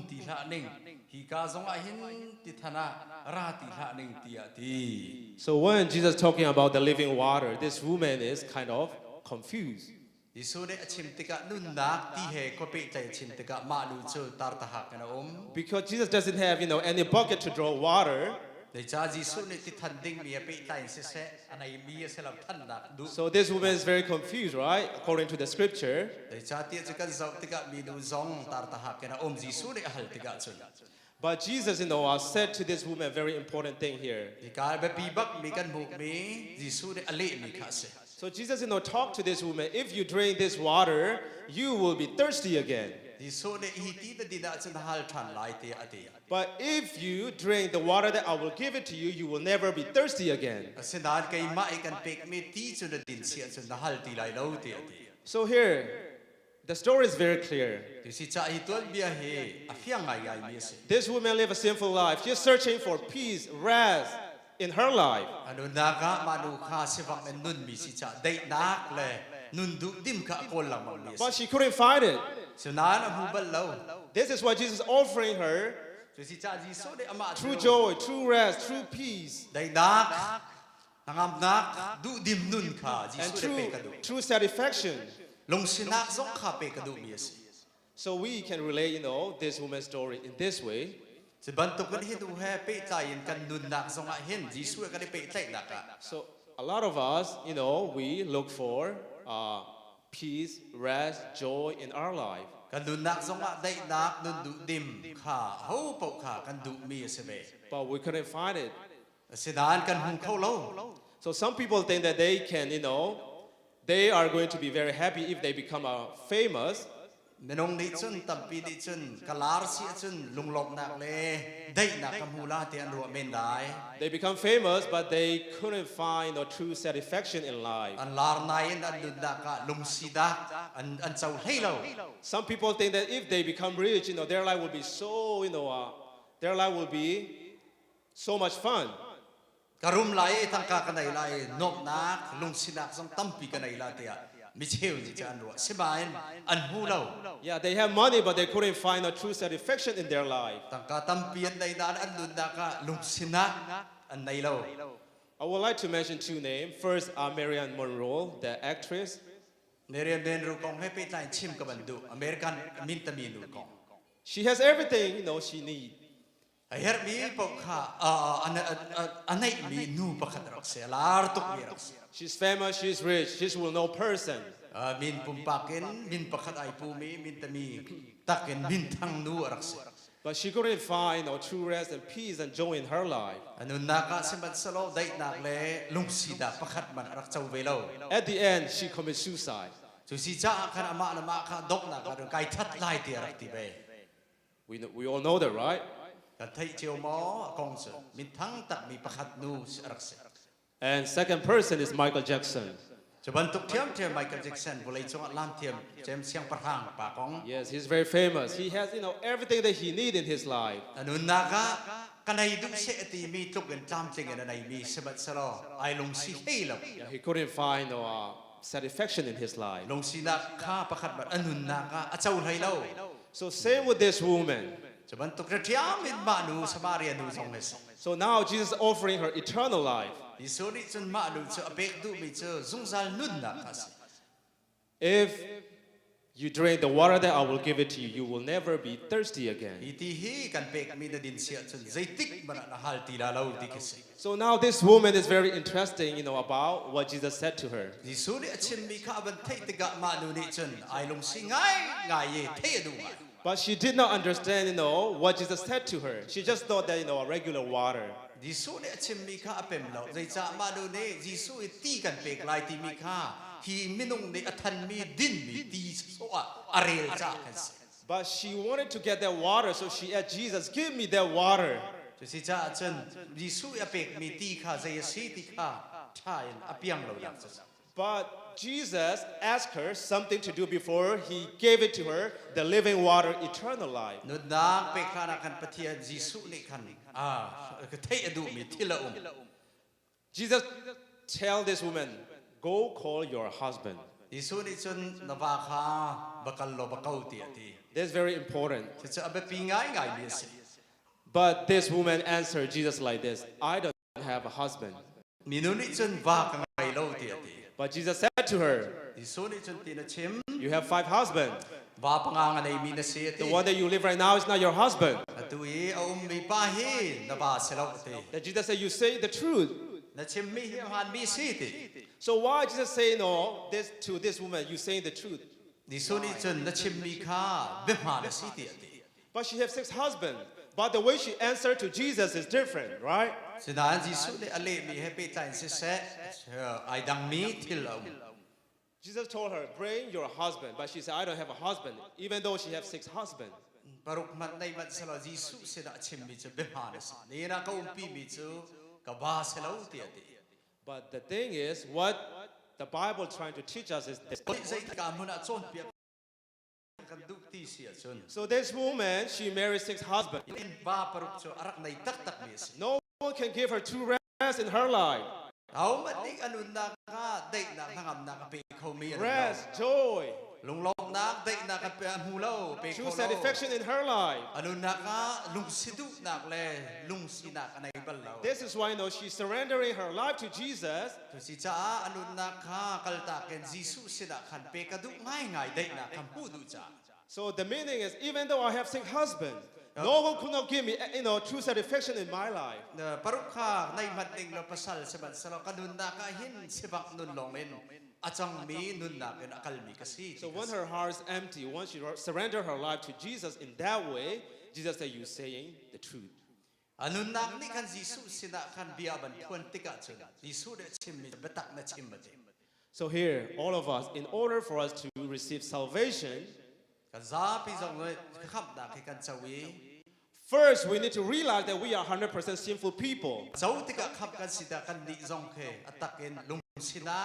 Speaker 4: ti la ning hi ka zong a hin ti thana ra ti la ning ti ati.
Speaker 10: So when Jesus talking about the living water, this woman is kind of confused.
Speaker 4: Jisu ne achim tika nun nak ti he ko pe tai achim tika ma lu chu tar ta ha kana
Speaker 10: Because Jesus doesn't have, any bucket to draw water.
Speaker 4: Dei cha Jisu ne ti than ding mi pe tai se se anai mi se lam than nak du.
Speaker 10: So this woman is very confused, right? According to the scripture.
Speaker 4: Dei cha ti chu kan zau tika mi du zong tar ta ha kana Jisu ne hal tika chu.
Speaker 10: But Jesus, said to this woman a very important thing here.
Speaker 4: Di ka be pi bak mi kan buk mi Jisu ne ale mi kha se.
Speaker 10: So Jesus, talked to this woman, if you drink this water, you will be thirsty again.
Speaker 4: Jisu ne hi ti da di da chen hal than lai ti ati.
Speaker 10: But if you drink the water that I will give it to you, you will never be thirsty again.
Speaker 4: Senan kai ma e kan pek mi ti chu da din sia chu da hal ti lai lo ti ati.
Speaker 10: So here, the story is very clear.
Speaker 4: Ti si cha hi tuan bia he a fiang ngai gai mi se.
Speaker 10: This woman lived a sinful life. She's searching for peace, rest in her life.
Speaker 4: Anu naga manu kha se vak men nun mi si cha dei nak le nun du dim kha kol lang mang mi.
Speaker 10: But she couldn't find it.
Speaker 4: Senan a hu bal lo.
Speaker 10: This is what Jesus is offering her.
Speaker 4: Ti si cha Jisu ne ama
Speaker 10: True joy, true rest, true peace,
Speaker 4: dei nak nangam nak du dim nun kha
Speaker 10: and
Speaker 4: Jisu ne pe ka du.
Speaker 10: true satisfaction.
Speaker 4: Long sinak zong kha pe ka du mi se.
Speaker 10: So we can relate, this woman's story in this way.
Speaker 4: Se bantuk kan hi du he pe tai in kan nun nak zong a hin Jisu ka de pe tai nak ka.
Speaker 10: So a lot of us, we look for peace, rest, joy in our life.
Speaker 4: Kan du nak zonga dai nak nun du dim kha ho po kha kan du mi se be.
Speaker 10: But we couldn't find it.
Speaker 4: Sidan kan hung khâu lo.
Speaker 10: So some people think that they can, they are going to be very happy if they become famous.
Speaker 4: Menong ni chun tampi ni chun kalar si chun lunglop nak le dai nak kamula te an ro men dai.
Speaker 10: They become famous, but they couldn't find true satisfaction in life.
Speaker 4: An lar nai an du nak ka lung sida an chau hei lo.
Speaker 10: Some people think that if they become rich, their life will be so, their life will be so much fun.
Speaker 4: Karum lai tangka kanai lai nop nak lung sidak song tampi kanai la te mi cheu ni chan ro sibain an hu lo.
Speaker 10: Yeah, they have money, but they couldn't find a true satisfaction in their life.
Speaker 4: Tangka tampi an dai dan an du nak ka lung sinak an nai lo.
Speaker 10: I would like to mention two names. First, Marianne Monroe, the actress.
Speaker 4: Nerian ben ru kong he pe tai chim ka ban du American min ta mi lu kong.
Speaker 10: She has everything, she needs.
Speaker 4: Ayer mi po kha anai mi nu pakhat rak se lar tuk mi rak se.
Speaker 10: She's famous, she's rich, she's well known person.
Speaker 4: Min pumpakin min pakhat ai pu mi min ta mi takin min thang nu rak se.
Speaker 10: But she couldn't find true rest and peace and joy in her life.
Speaker 4: Anu naka simbat salo dai nak le lung sida pakhat man rak chau ve lo.
Speaker 10: At the end, she commits suicide.
Speaker 4: Chu si cha khan ama na ma kha dok na ka kai that lai te rak ti be.
Speaker 10: We all know that, right?
Speaker 4: Kan thai chiu mo kong se min thang tak mi pakhat nu rak se.
Speaker 10: And second person is Michael Jackson.
Speaker 4: Chaban tuk thiam Michael Jackson bolai chong lam thiam chem siang parhang pa kong.
Speaker 10: Yes, he's very famous. He has, everything that he needs in his life.
Speaker 4: Anu naka kanai du se ati mi tuk en tam ting en anai mi sebat salo ai long si hei lo.
Speaker 10: Yeah, he couldn't find satisfaction in his life.
Speaker 4: Long si nak kha pakhat bat anu naka achau hai lo.
Speaker 10: So same with this woman.
Speaker 4: Chaban tuk thiam min ma nu samaria nu song mes.
Speaker 10: So now Jesus is offering her eternal life.
Speaker 4: Isu ni chun ma nu chu apek du mi chu zungzal nun na khas.
Speaker 10: If you drink the water that I will give it to you, you will never be thirsty again.
Speaker 4: Iti hi kan pek mi na din sia chun zaitik mana na hal ti la lo dikese.
Speaker 10: So now this woman is very interesting, about what Jesus said to her.
Speaker 4: Isu ni achim mi kha ban thai tiga ma nu ni chun ai long si ngai ye thai du ngai.
Speaker 10: But she did not understand, what Jesus said to her. She just thought that, regular water.
Speaker 4: Jisu ne achim mi kha apem lo zai cha ma nu ne Jisu ti kan pek lai ti mi kha hi minung ne athan mi din mi ti so arel cha kan.
Speaker 10: But she wanted to get that water, so she asked Jesus, give me that water.
Speaker 4: Chu si cha chen Jisu apek mi ti kha zai si ti kha tha in apiang lo yak cha.
Speaker 10: But Jesus asked her something to do before he gave it to her, the living water, eternal life.
Speaker 4: Nu na pek kha na kan pathia Jisu ne kan thai adu mi thila
Speaker 10: Jesus tell this woman, go call your husband.
Speaker 4: Jisu ni chun na ba kha bakal lo bakau ti ati.
Speaker 10: That's very important.
Speaker 4: Cha abe pi ngai mi se.
Speaker 10: But this woman answered Jesus like this, I don't have a husband.
Speaker 4: Minu ni chun ba ka ngai lo ti ati.
Speaker 10: But Jesus said to her,
Speaker 4: Jisu ni chun ti na chim
Speaker 10: you have 5 husbands.
Speaker 4: ba panga ngai mi na se
Speaker 10: The
Speaker 4: ati.
Speaker 10: one that you live right now is not your husband.
Speaker 4: Atui mi pa hi na ba se lo ati.
Speaker 10: Then Jesus said, you say the truth.
Speaker 4: Na chim mi hi han mi si ti.
Speaker 10: So why Jesus say this to this woman, you saying the truth?
Speaker 4: Jisu ni chun na chim mi kha be ma na si ti ati.
Speaker 10: But she has 6 husbands. But the way she answered to Jesus is different, right?
Speaker 4: Sinan Jisu le ale mi he pe tain se se ai dang mi thil lo.
Speaker 10: Jesus told her, bring your husband. But she said, I don't have a husband, even though she has 6 husbands.
Speaker 4: Baruk mat nei mat salo Jisu se da chim mi chu be ma na si. Ni na ka umpi mi chu ka ba se lo ti ati.
Speaker 10: But the thing is, what the Bible trying to teach us is this.
Speaker 4: Zai ka mun a chon pi kan du ti sia chun.
Speaker 10: So this woman, she married 6 husbands.
Speaker 4: In ba paruk chu arak nei tak tak mi se.
Speaker 10: No one can give her true rest in her life.
Speaker 4: Au mat ni anu na ka dei na hangam na ka pe kho mi.
Speaker 10: Rest, joy,
Speaker 4: Lung long na dei na ka pe hu lo pe
Speaker 10: true
Speaker 4: kho lo.
Speaker 10: satisfaction in her life.
Speaker 4: Anu na ka lung sidu na le lung si na ka nei bal lo.
Speaker 10: This is why, she's surrendering her life to Jesus.
Speaker 4: Tu si cha anu na ka kal ta ken Jisu se da khan pe ka du ngai ngai dei na kam pu du cha.
Speaker 10: So the meaning is, even though I have 6 husbands, No one could not give me, true satisfaction in my life.
Speaker 4: ปรุข้าในมันเองเราประสาทสบัดสลากันนุนนักหินสบักนุนลงเองอาจังมีนุนนักเป็นอากาศมีกษี
Speaker 10: So when her heart is empty, once she surrendered her life to Jesus in that way, Jesus said, "You saying the truth."
Speaker 4: อนุนักนี่คันยิสุสินะคันเบียบันทวนติกาจุนยิสุเดชิมมิเบตักนะชิมมาเจ
Speaker 10: So here, all of us, in order for us to receive salvation,
Speaker 4: กันซาพิจงเลยขับดักให้กันเจ้าวี
Speaker 10: first we need to realize that we are 100% sinful people.
Speaker 4: เจ้าติกาขับกันสิดากันดิจงเคอัตักเอ็นลุงสินะ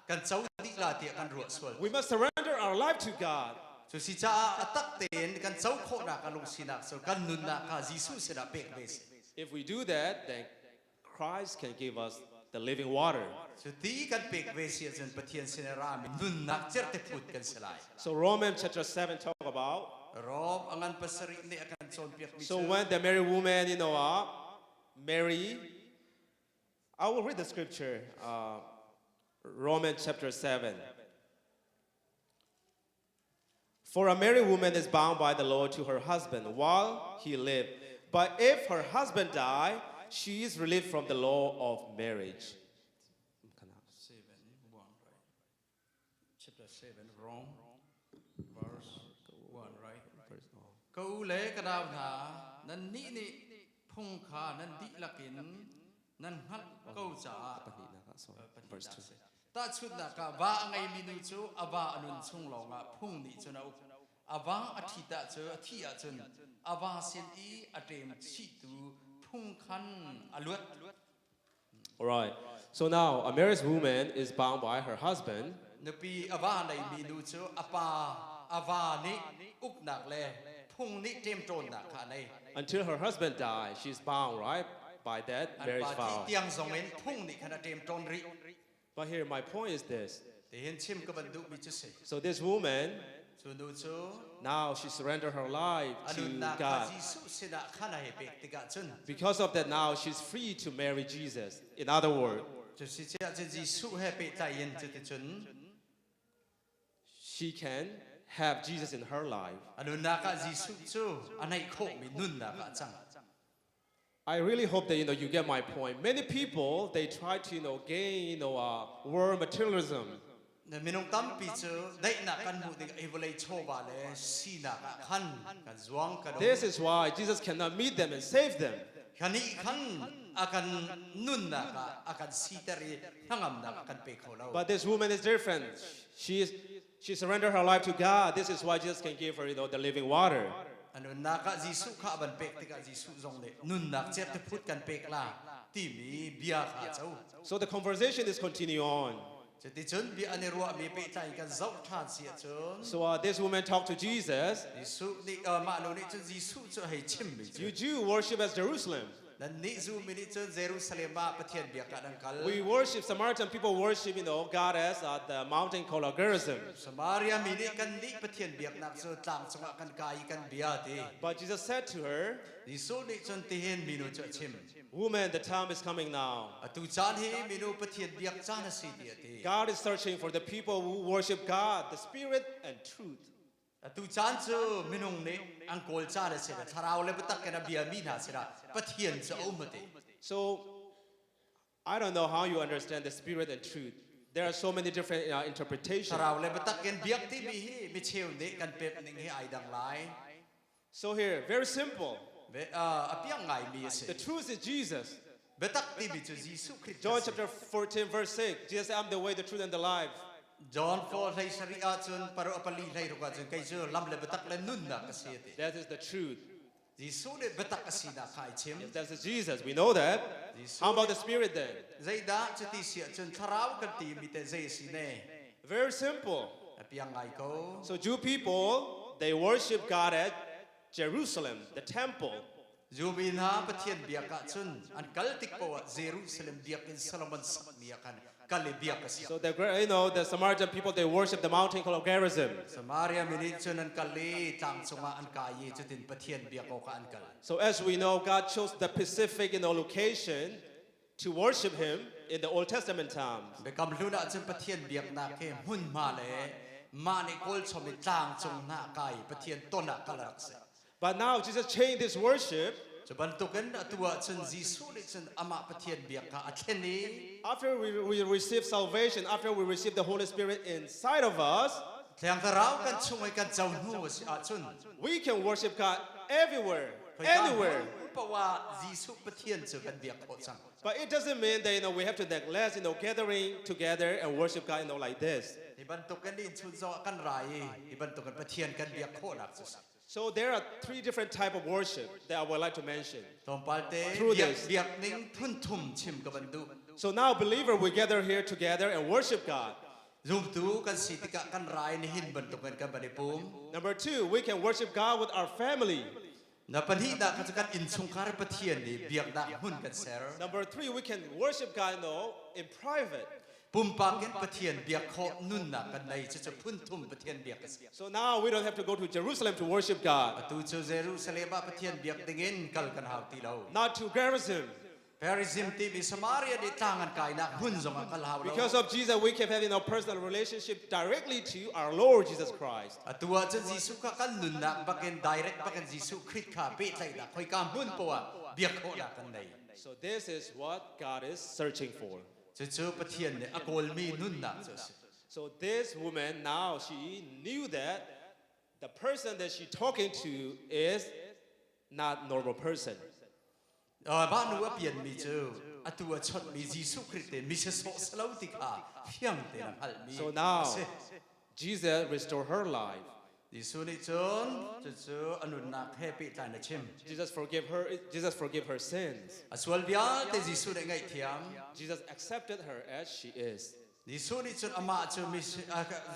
Speaker 4: กันเจ้าติลาเตียกันรัวสวล
Speaker 10: We must surrender our life to God.
Speaker 4: สุสิจ้าอัตักเต็นกันเจ้าโคนักกันลุงสินะสกันนุนนักกันยิสุสินะเปกเบส
Speaker 10: If we do that, then Christ can give us the living water.
Speaker 4: สุตีกันเปกเบสจนปะเทียนสินะรามินุนนักเจรติพุดกันสลาย
Speaker 10: So Romans chapter 7 talk about.
Speaker 4: รอบอังันปัสรินี่อาการโซนเปียกมิ
Speaker 10: So when the married woman, Mary, I will read the scripture, Romans chapter 7. For a married woman is bound by the law to her husband while he lived. But if her husband die, she is relieved from the law of marriage.
Speaker 4: 7 wrong verse 1 right กูเลยกระดาวนานั่นนี่พงขานั่นดิลักินนั่นฮัดกูจ่า
Speaker 10: Verse 2.
Speaker 4: ตาชุดนักว่าไงมินุจูอาบาอนุนชุงลงอ่ะพุ่งนี่จนเอาอาบาอาทิตย์เจออาทิตย์จนอาบาเสียนอีอาเตมชิตูพุ่งคันอลวด
Speaker 10: All right. So now a married woman is bound by her husband.
Speaker 4: นปีอาบาในมินุจูอาปาอาบานี่อุกหนักเลยพุ่งนี่เต็มโจนหนักค่ะใน
Speaker 10: Until her husband dies, she's bound, right, by that
Speaker 4: อัน
Speaker 10: marriage
Speaker 4: ปาที่
Speaker 10: vow.
Speaker 4: เตียงสองเอ็นพุ่งนี่ขนาดเต็มโจนริ
Speaker 10: But here, my point is this.
Speaker 4: แต่เห็นชิมกับบรรดุมิจุเส
Speaker 10: So this woman,
Speaker 4: จูนูจู
Speaker 10: now she surrendered her life
Speaker 4: อนุ
Speaker 10: to
Speaker 4: นัก
Speaker 10: God.
Speaker 4: จิสุสินะขนาดเปกติกาจุน
Speaker 10: Because of that, now she's free to marry Jesus. In other words,
Speaker 4: จุสิเจ้าจะจิสุให้เปกใจเย็นจุดจุน
Speaker 10: she can have Jesus in her life.
Speaker 4: อนุนักจิสุจูอันไหนโคมินุนนักจัง
Speaker 10: I really hope that you get my point. Many people they try to gain world materialism.
Speaker 4: เนี่ยมินงตั้มปีจูได้นักกันมุดิเอเวอร์เลยโชบาเลสีนักขันกันจวงกัน
Speaker 10: This is why Jesus cannot meet them and save them.
Speaker 4: ขันนี้ขันอาการนุนนักอาการสีตรีทั้งอำนักอาการเปกเขาเรา
Speaker 10: But this woman is different. She surrendered her life to God. This is why Jesus can give her the living water.
Speaker 4: อนุนักจิสุข้าบันเปกติกาจิสุจงเลยนุนนักเจ็บจะพูดกันเปกลาที่มีเบียร์ขาเจ้า
Speaker 10: So the conversation is continue on.
Speaker 4: จะติจุนเบียร์อันนี้รัวมีเปกใจกันเจ้าทานเสียจุน
Speaker 10: So this woman talked to Jesus.
Speaker 4: จิสุนี่มาโนนี่จุนจิสุจะให้ชิมมิจุ
Speaker 10: You Jew worship as Jerusalem.
Speaker 4: นั่นนี่จูมินิจุนเยรูซาเล็มมาประเทศเบียร์กันกัน
Speaker 10: We worship Samaritan people worship God as the mountain called Gerizim.
Speaker 4: สมาเรียมินิกันนี่ประเทศเบียร์นักจุดต่างจังหวะกันกายกันเบียร์ดี
Speaker 10: But Jesus said to her,
Speaker 4: จิสุนี่จุนที่เห็นมินุจะชิม
Speaker 10: "Woman, the time is coming now.
Speaker 4: ตุจานที่มินุประเทศเบียร์จานสิเดียดี
Speaker 10: God is searching for the people who worship God, the Spirit and truth."
Speaker 4: ตุจานจูมินุงนี่อังโกลจานเสร็จทาราวเลปตักกันเบียร์มีนาเสร็จประเทศจะอุ้มตี
Speaker 10: So I don't know how you understand the Spirit and truth. There are so many different
Speaker 4: ทา
Speaker 10: interpretations.
Speaker 4: ราวเลปตักกันเบียร์ที่มีเชลนี่กันเป็ดนิ่งให้ไอดังไล
Speaker 10: So here, very simple.
Speaker 4: เปียงไงมีเส
Speaker 10: The truth is Jesus.
Speaker 4: เบตักที่มีจูจิสุคริสต์
Speaker 10: John chapter 14, verse 6. Jesus said, "I'm the way, the truth, and the life."
Speaker 4: จอห์นฟอร์ไทสริอาจุนปารอปลีไทรุกาจุนไกจูลำเลบตักเลนุนนักเสียติ
Speaker 10: That is the truth.
Speaker 4: จิสุเนี่ยเบตักสีนักขายชิม
Speaker 10: If that's Jesus, we know that. How about the Spirit then?
Speaker 4: ใจดาจุติเสียจุนทาราวกันตีมีแต่ใจสีเน่
Speaker 10: Very simple.
Speaker 4: เปียงไงก็
Speaker 10: So Jew people, they worship God at Jerusalem, the temple.
Speaker 4: จูบินาประเทศเบียกจุนอันกัลติกปวดเยรูซาเล็มเบียกินซาลมันสักเบียกันกัลเลเบียกเสีย
Speaker 10: So the Samaritan people, they worship the mountain called Gerizim.
Speaker 4: สมาเรียมินิจุนอันกัลเลต่างสงอันกายจุตินประเทศเบียกเอากันกัล
Speaker 10: So as we know, God chose the Pacific location to worship Him in the Old Testament times.
Speaker 4: เบกำลุนาจุนประเทศเบียกนาเข้มหุ่นมาเลยมาในโกลชมิต่างจงหน้ากายประเทศต้นนักกัลรักษา
Speaker 10: But now Jesus changed his worship.
Speaker 4: จะบรรทุกันตัวจนยิสุนี่จนอามาปะเทียนเบียกะอันนี้
Speaker 10: After we receive salvation, after we receive the Holy Spirit inside of us,
Speaker 4: แทงตะเรากันช่วยกันเจ้าหัวสิอาจุน
Speaker 10: we can worship God everywhere, anywhere.
Speaker 4: เพราะว่ายิสุปะเทียนจะกันเบียกโคจัง
Speaker 10: But it doesn't mean that we have to neglect gathering together and worship God like this.
Speaker 4: ที่บรรทุกันนี่ชุนโซกันไรที่บรรทุกันปะเทียนกันเบียกโคหนักสุด
Speaker 10: So there are 3 different types of worship that I would like to mention.
Speaker 4: ตอนปัลเต
Speaker 10: Through
Speaker 4: เบียก
Speaker 10: this.
Speaker 4: เบียกนิ่งทุนทุ่มชิมกับบรรดุ
Speaker 10: So now, believer, we gather here together and worship God.
Speaker 4: รูปตูกันสิติกะกันไรในหินบรรทุกันกันบันไดปุ่ม
Speaker 10: Number 2, we can worship God with our family.
Speaker 4: นับปันที่ดักกันจะกันอินสุงคารปะเทียนนี่เบียกดักหุ่นกันเซอร์
Speaker 10: Number 3, we can worship God, in private.
Speaker 4: ปุ่มปังกันปะเทียนเบียกโคนุ่นนักกันในจะพุ่นทุ่มปะเทียนเบียกกัน
Speaker 10: So now we don't have to go to Jerusalem to worship God,
Speaker 4: ตูเจเยรูซาเล็มปะเทียนเบียกติงินกัลกันหาวตีเรา
Speaker 10: not to Gerizim.
Speaker 4: เปริซิมตีบิสมารีดิต่างกันกายนักหุ่นจงกัลหาวเรา
Speaker 10: Because of Jesus, we can have a personal relationship directly to our Lord Jesus Christ.
Speaker 4: ตัวจะยิสุกกันนุ่นนักบักเก็น direct บักเก็นยิสุคริสต์ข้าเปิดใจนักคอยกำหุ่นปัวเบียกโคนักกันใน
Speaker 10: So this is what God is searching for.
Speaker 4: จะเจอปะเทียนเนี่ยอโกลมีนุ่นนัก
Speaker 10: So this woman now she knew that the person that she talking to is not normal person.
Speaker 4: บ้านนู้นเปลี่ยนมีเจอตัวชดมียิสุคริสต์มีเชสโซสลาวติกาเพียงแต่นักฮัลมี
Speaker 10: So now Jesus restore her life.
Speaker 4: ยิสุนี่จนจะเจออนุนักเฮปิตายนะชิม
Speaker 10: Jesus forgive her sins.
Speaker 4: ส่วนเบียร์แต่ยิสุได้ไงเทียม
Speaker 10: Jesus accepted her as she is.
Speaker 4: ยิสุนี่จนอามาจะมี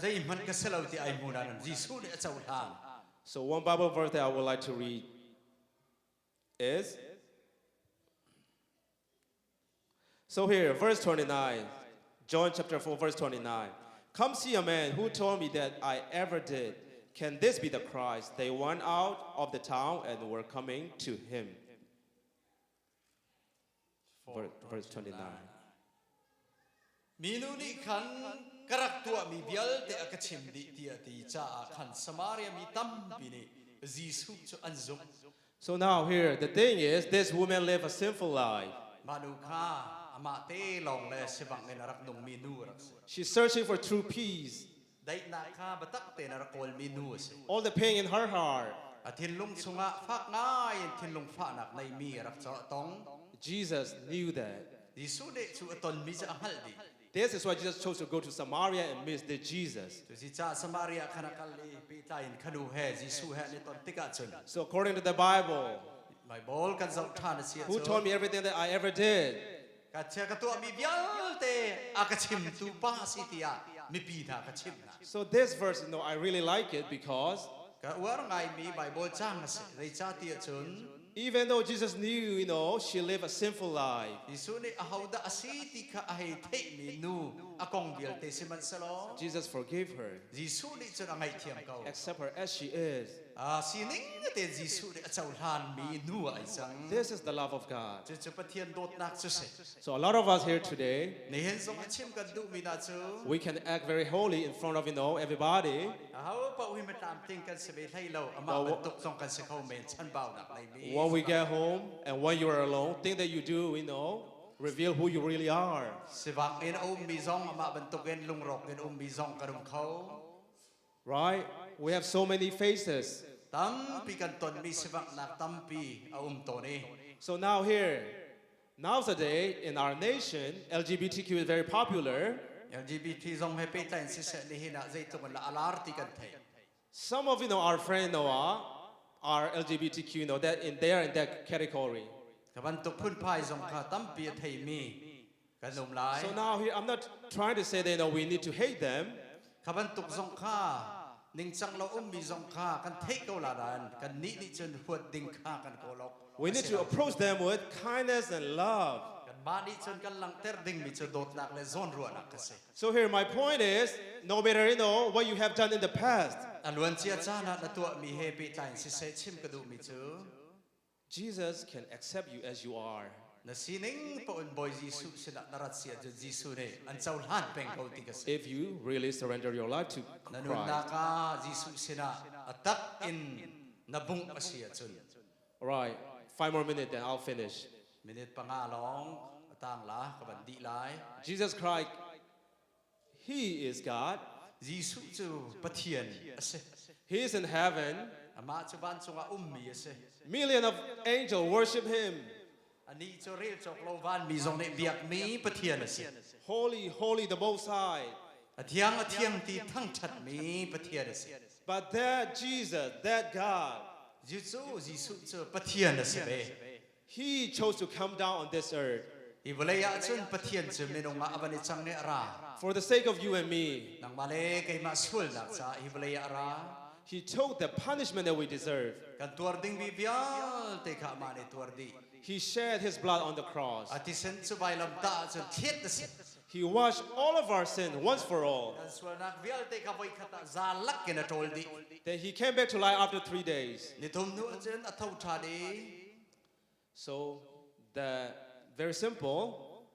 Speaker 4: ใจมันก็สลาวติไอมูนันยิสุนี่เจ้าทาง
Speaker 10: So one Bible verse that I would like to read is, so here, verse 29, John chapter 4, verse 29. Come see a man who told me that I ever did. Can this be the Christ? They went out of the town and were coming to him. Verse 29.
Speaker 4: มีนูนี่ขันกรักตัวมีเบียลแต่กระชิมดีเตียตีจ้าขันสมารีมีตั้มปีนี่ยิสุจะอันซุก
Speaker 10: So now here, the thing is, this woman lived a sinful life.
Speaker 4: มาดูข้าอามาเต้ลองเลยสิบังในนรักนงมีนูรัก
Speaker 10: She's searching for true peace.
Speaker 4: ได้นาข้าบัตักเตนรักโกลมีนูสิ
Speaker 10: All the pain in her heart.
Speaker 4: ทินลุงสุงะฟักง่ายทินลุงฟ้าหนักในมีรักเจาะตอง
Speaker 10: Jesus knew that.
Speaker 4: ยิสุเดชูตนมีจะฮัลดี
Speaker 10: This is why Jesus chose to go to Samaria and meet the Jesus.
Speaker 4: ตุสิจ้าสมารีขณะกัลลีปีตายขนูเฮยิสุเฮในตนติกาชน
Speaker 10: So according to the Bible,
Speaker 4: ไม่บอกกันจะทานเสีย
Speaker 10: who told me everything that I ever did?
Speaker 4: กัจเชกตัวมีเบียลเตอากชิมตูป้าสิติยามีปีทากชิมนะ
Speaker 10: So this verse, I really like it because
Speaker 4: ก็ว่าไงมีไบเบิลจ้างสิในชาติชน
Speaker 10: even though Jesus knew, she lived a sinful life,
Speaker 4: ยิสุนี่อาหูดาสิติกาไอเทมีนูอากงเบียลเตสิมันสโล
Speaker 10: Jesus forgave her,
Speaker 4: ยิสุนี่จนไงเทียมเขา
Speaker 10: accept her as she is.
Speaker 4: สินิ่งเตยิสุนี่เจ้าหานมีนูไอจัง
Speaker 10: This is the love of God.
Speaker 4: จะปะเทียนโดดนักสุดสิ
Speaker 10: So a lot of us here today,
Speaker 4: ในเห็นสมชิมกันดูมีนาจู
Speaker 10: we can act very holy in front of, everybody.
Speaker 4: เขาปะวิมตามติงกันสิเบทให้เราอามาบรรทุกส่งกันสิเขาเมนฉันเบาหนักในมี
Speaker 10: When we get home and when you are alone, think that you do, reveal who you really are.
Speaker 4: สิบังเอ็นมีซองอามาบรรทุกเอ็นลุงรกเอ็นมีซองกระดุมเขา
Speaker 10: Right? We have so many faces.
Speaker 4: ตั้มปีกันตนมีสิบังนักตั้มปีอาตัวนี้
Speaker 10: So now here, nowadays in our nation, LGBTQ is very popular.
Speaker 4: LGBT ซองให้ไปแต่งสิเสนี่นะใจตรงละอาลาร์ติกันเท
Speaker 10: Some of our friends are LGBTQ, that they are in that category.
Speaker 4: กับันตุกพุ่นพายซองข้าตั้มปีไทยมีกันลมลาย
Speaker 10: So now here, I'm not trying to say that we need to hate them.
Speaker 4: กับันตุกซองข้านิ่งจังเรามีซองข้ากันเทกเกาลาดานกันนิจนหัวดิ่งข้ากันโกลก
Speaker 10: We need to approach them with kindness and love.
Speaker 4: กันบ้านนิจนกันลังเตอร์ดิ่งมีจะโดดนักและซอนรัวนักกันสิ
Speaker 10: So here, my point is, no matter what you have done in the past,
Speaker 4: อันวันเชียจ้านะตัวมีเฮปิตายสิเซชิมกระดูมีจู
Speaker 10: Jesus can accept you as you are.
Speaker 4: นะสินิ่งปอนบอยยิสุสินะนรัสเสียจนยิสุเนี่ยอันเจ้าหานเป็นเขาติกสิ
Speaker 10: If you really surrender your life to
Speaker 4: นันนุนนา
Speaker 10: Christ.
Speaker 4: คายิสุสินะอัตักอิน na bung asia chun
Speaker 10: All right, 5 more minutes, then I'll finish.
Speaker 4: minute panga long tang la ka ban di lai
Speaker 10: Jesus Christ, He is God.
Speaker 4: jisu chu pathian ase
Speaker 10: He is in heaven.
Speaker 4: ama chu ban chunga ummi ase
Speaker 10: Millions of angels worship Him.
Speaker 4: ani chu rel chok lo van mi zong ne biak mi pathian ase
Speaker 10: Holy, holy, the Most High.
Speaker 4: athiang ti thang that mi pathian ase
Speaker 10: But that Jesus, that God,
Speaker 4: jisu chu pathian ase be
Speaker 10: He chose to come down on this earth
Speaker 4: I boleh chun pathian chu minunga abani chang ne ra
Speaker 10: for the sake of you and me.
Speaker 4: nang male kai ma sul nak cha I boleh ra
Speaker 10: He took the punishment that we deserve.
Speaker 4: kan tuar ding bi bial te kha ma ne tuar di
Speaker 10: He shed His blood on the cross.
Speaker 4: ati sen chu bai lam ta chu thet ase
Speaker 10: He washed all of our sin once for all.
Speaker 4: kan sul nak bial te kha boi khata za lak ke na tol di
Speaker 10: Then He came back to life after 3 days.
Speaker 4: ni thum nu chen a thau tha di
Speaker 10: So, very simple.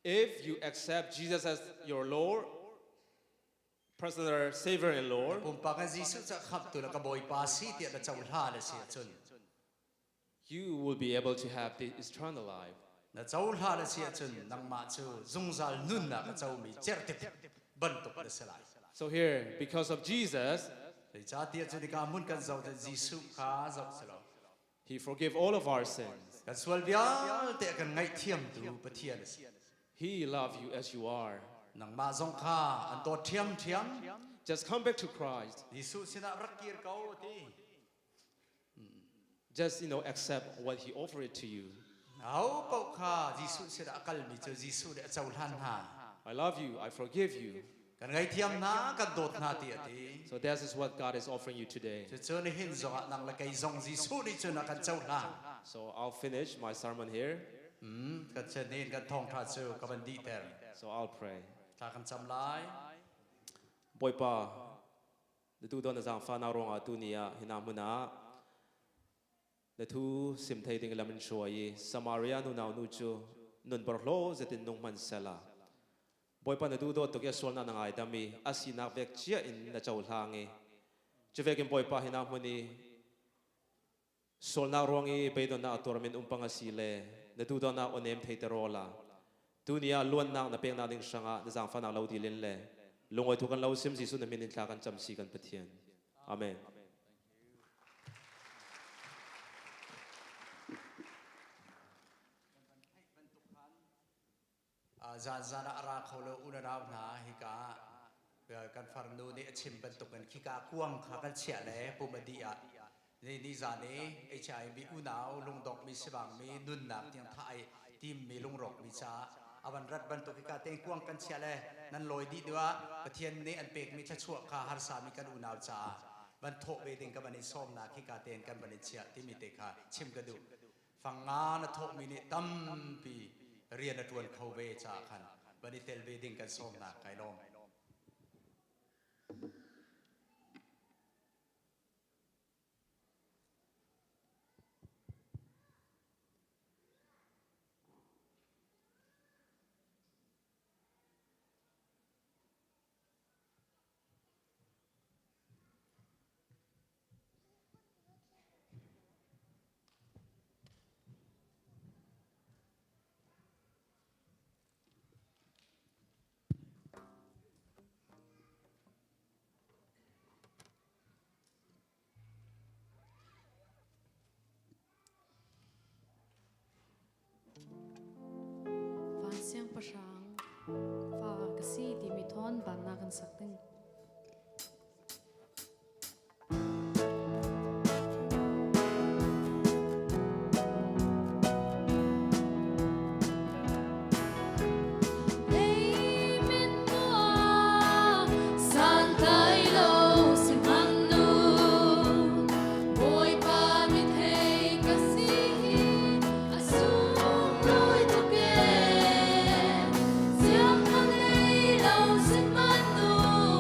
Speaker 10: If you accept Jesus as your Lord, personal Savior and Lord,
Speaker 4: pum pa kan jisu cha khap tu la ka boi pa si ti na chaul ha le si chun
Speaker 10: you will be able to have the eternal life.
Speaker 4: na chaul ha le si chun nang ma chu zungzal nun na ka chau mi cher te ban tok le selai
Speaker 10: So here, because of Jesus,
Speaker 4: le cha ti chu di ka mun kan zau te jisu kha zau selo
Speaker 10: He forgave all of our sins.
Speaker 4: kan sual bial te kan ngai thiam tu pathian si
Speaker 10: He loved you as you are.
Speaker 4: nang ma zong kha an to thiam
Speaker 10: Just come back to Christ.
Speaker 4: jisu sina rakir kau ti
Speaker 10: Just, accept what He offered to you.
Speaker 4: au pau kha jisu sina akal mi chu jisu de chaul han ha
Speaker 10: I love you. I forgive you.
Speaker 4: kan ngai thiam na kan dot na ti ati
Speaker 10: So that is what God is offering you today.
Speaker 4: chu chu ni hin zong nang la kai zong jisu ni chu na kan chaul ha
Speaker 10: So I'll finish my sermon here.
Speaker 4: kan chen nin kan thong tha chu ka ban di ter
Speaker 10: So I'll pray.
Speaker 4: ta kan cham lai
Speaker 10: Boypa, the two dollars ang fa na rong atunia hinamuna. The two sim tating lamin shoyi Samaria nu now nuchu nun borlo zetin nung mansela. Boypa the two dot to get solna nang ay dami asina vek chia in na chaul hangi. Chevegin boypa hinamuni solna rongi beidon na atormin umpangasile. The two dona onem taterola. Dunia luan nang na peng na ding shanga na zang fa na lau dilin le. Lungoy tukan lau sim sisu na minin tlakan cham sikan patien. Amen.
Speaker 4: zan zan ara kholo una raw na hi ka kan far nu ni chim ban tuk kan ki ka kuang kha kan chia le pumadi a ni za ne HIV unau lung dok mi sibang mi nun nak tiang thai tim mi lung rok mi cha awan rat ban tuk ka te kuang kan chia le nan loi di dwa pathian ne an pek mi cha chuak kha har sa mi kan unau cha ban thok ve ding ka ban ni som na ki ka ten kan ban ni chia ti mi te kha chim ka du phang nga na thok mi ni tam piเรียนตรวนเขาเวจาคันบันิเตลเวดิงกันส้มนาไก่ลม
Speaker 8: Van siang pasang fa kasi di miton ban na kan sakten Hãy subscribe cho kênh Ghiền Mì Gõ để không bỏ lỡ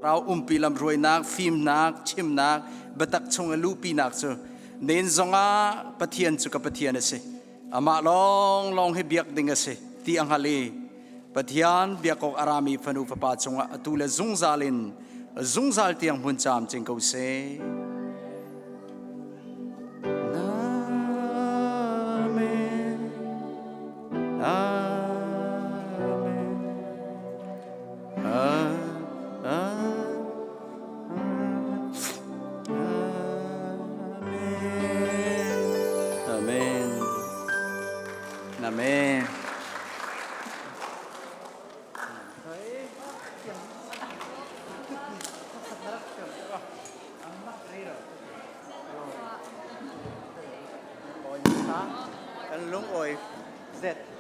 Speaker 4: เราปีลำรวยนักฟิล์มนักชิมนักบัตักชงลูปีนักจูเน้นจงอาปะเทียนจุกับปะเทียนสิอามาลองให้เบียกดิ่งสิที่อังฮาลีปะเทียนเบียกอกอารามีฟนูฟปาจงอาตุเลซุงซาลินซุงซาลเตียงหุ่นจามจิงกูเซAmen. Kan lung oi. Z.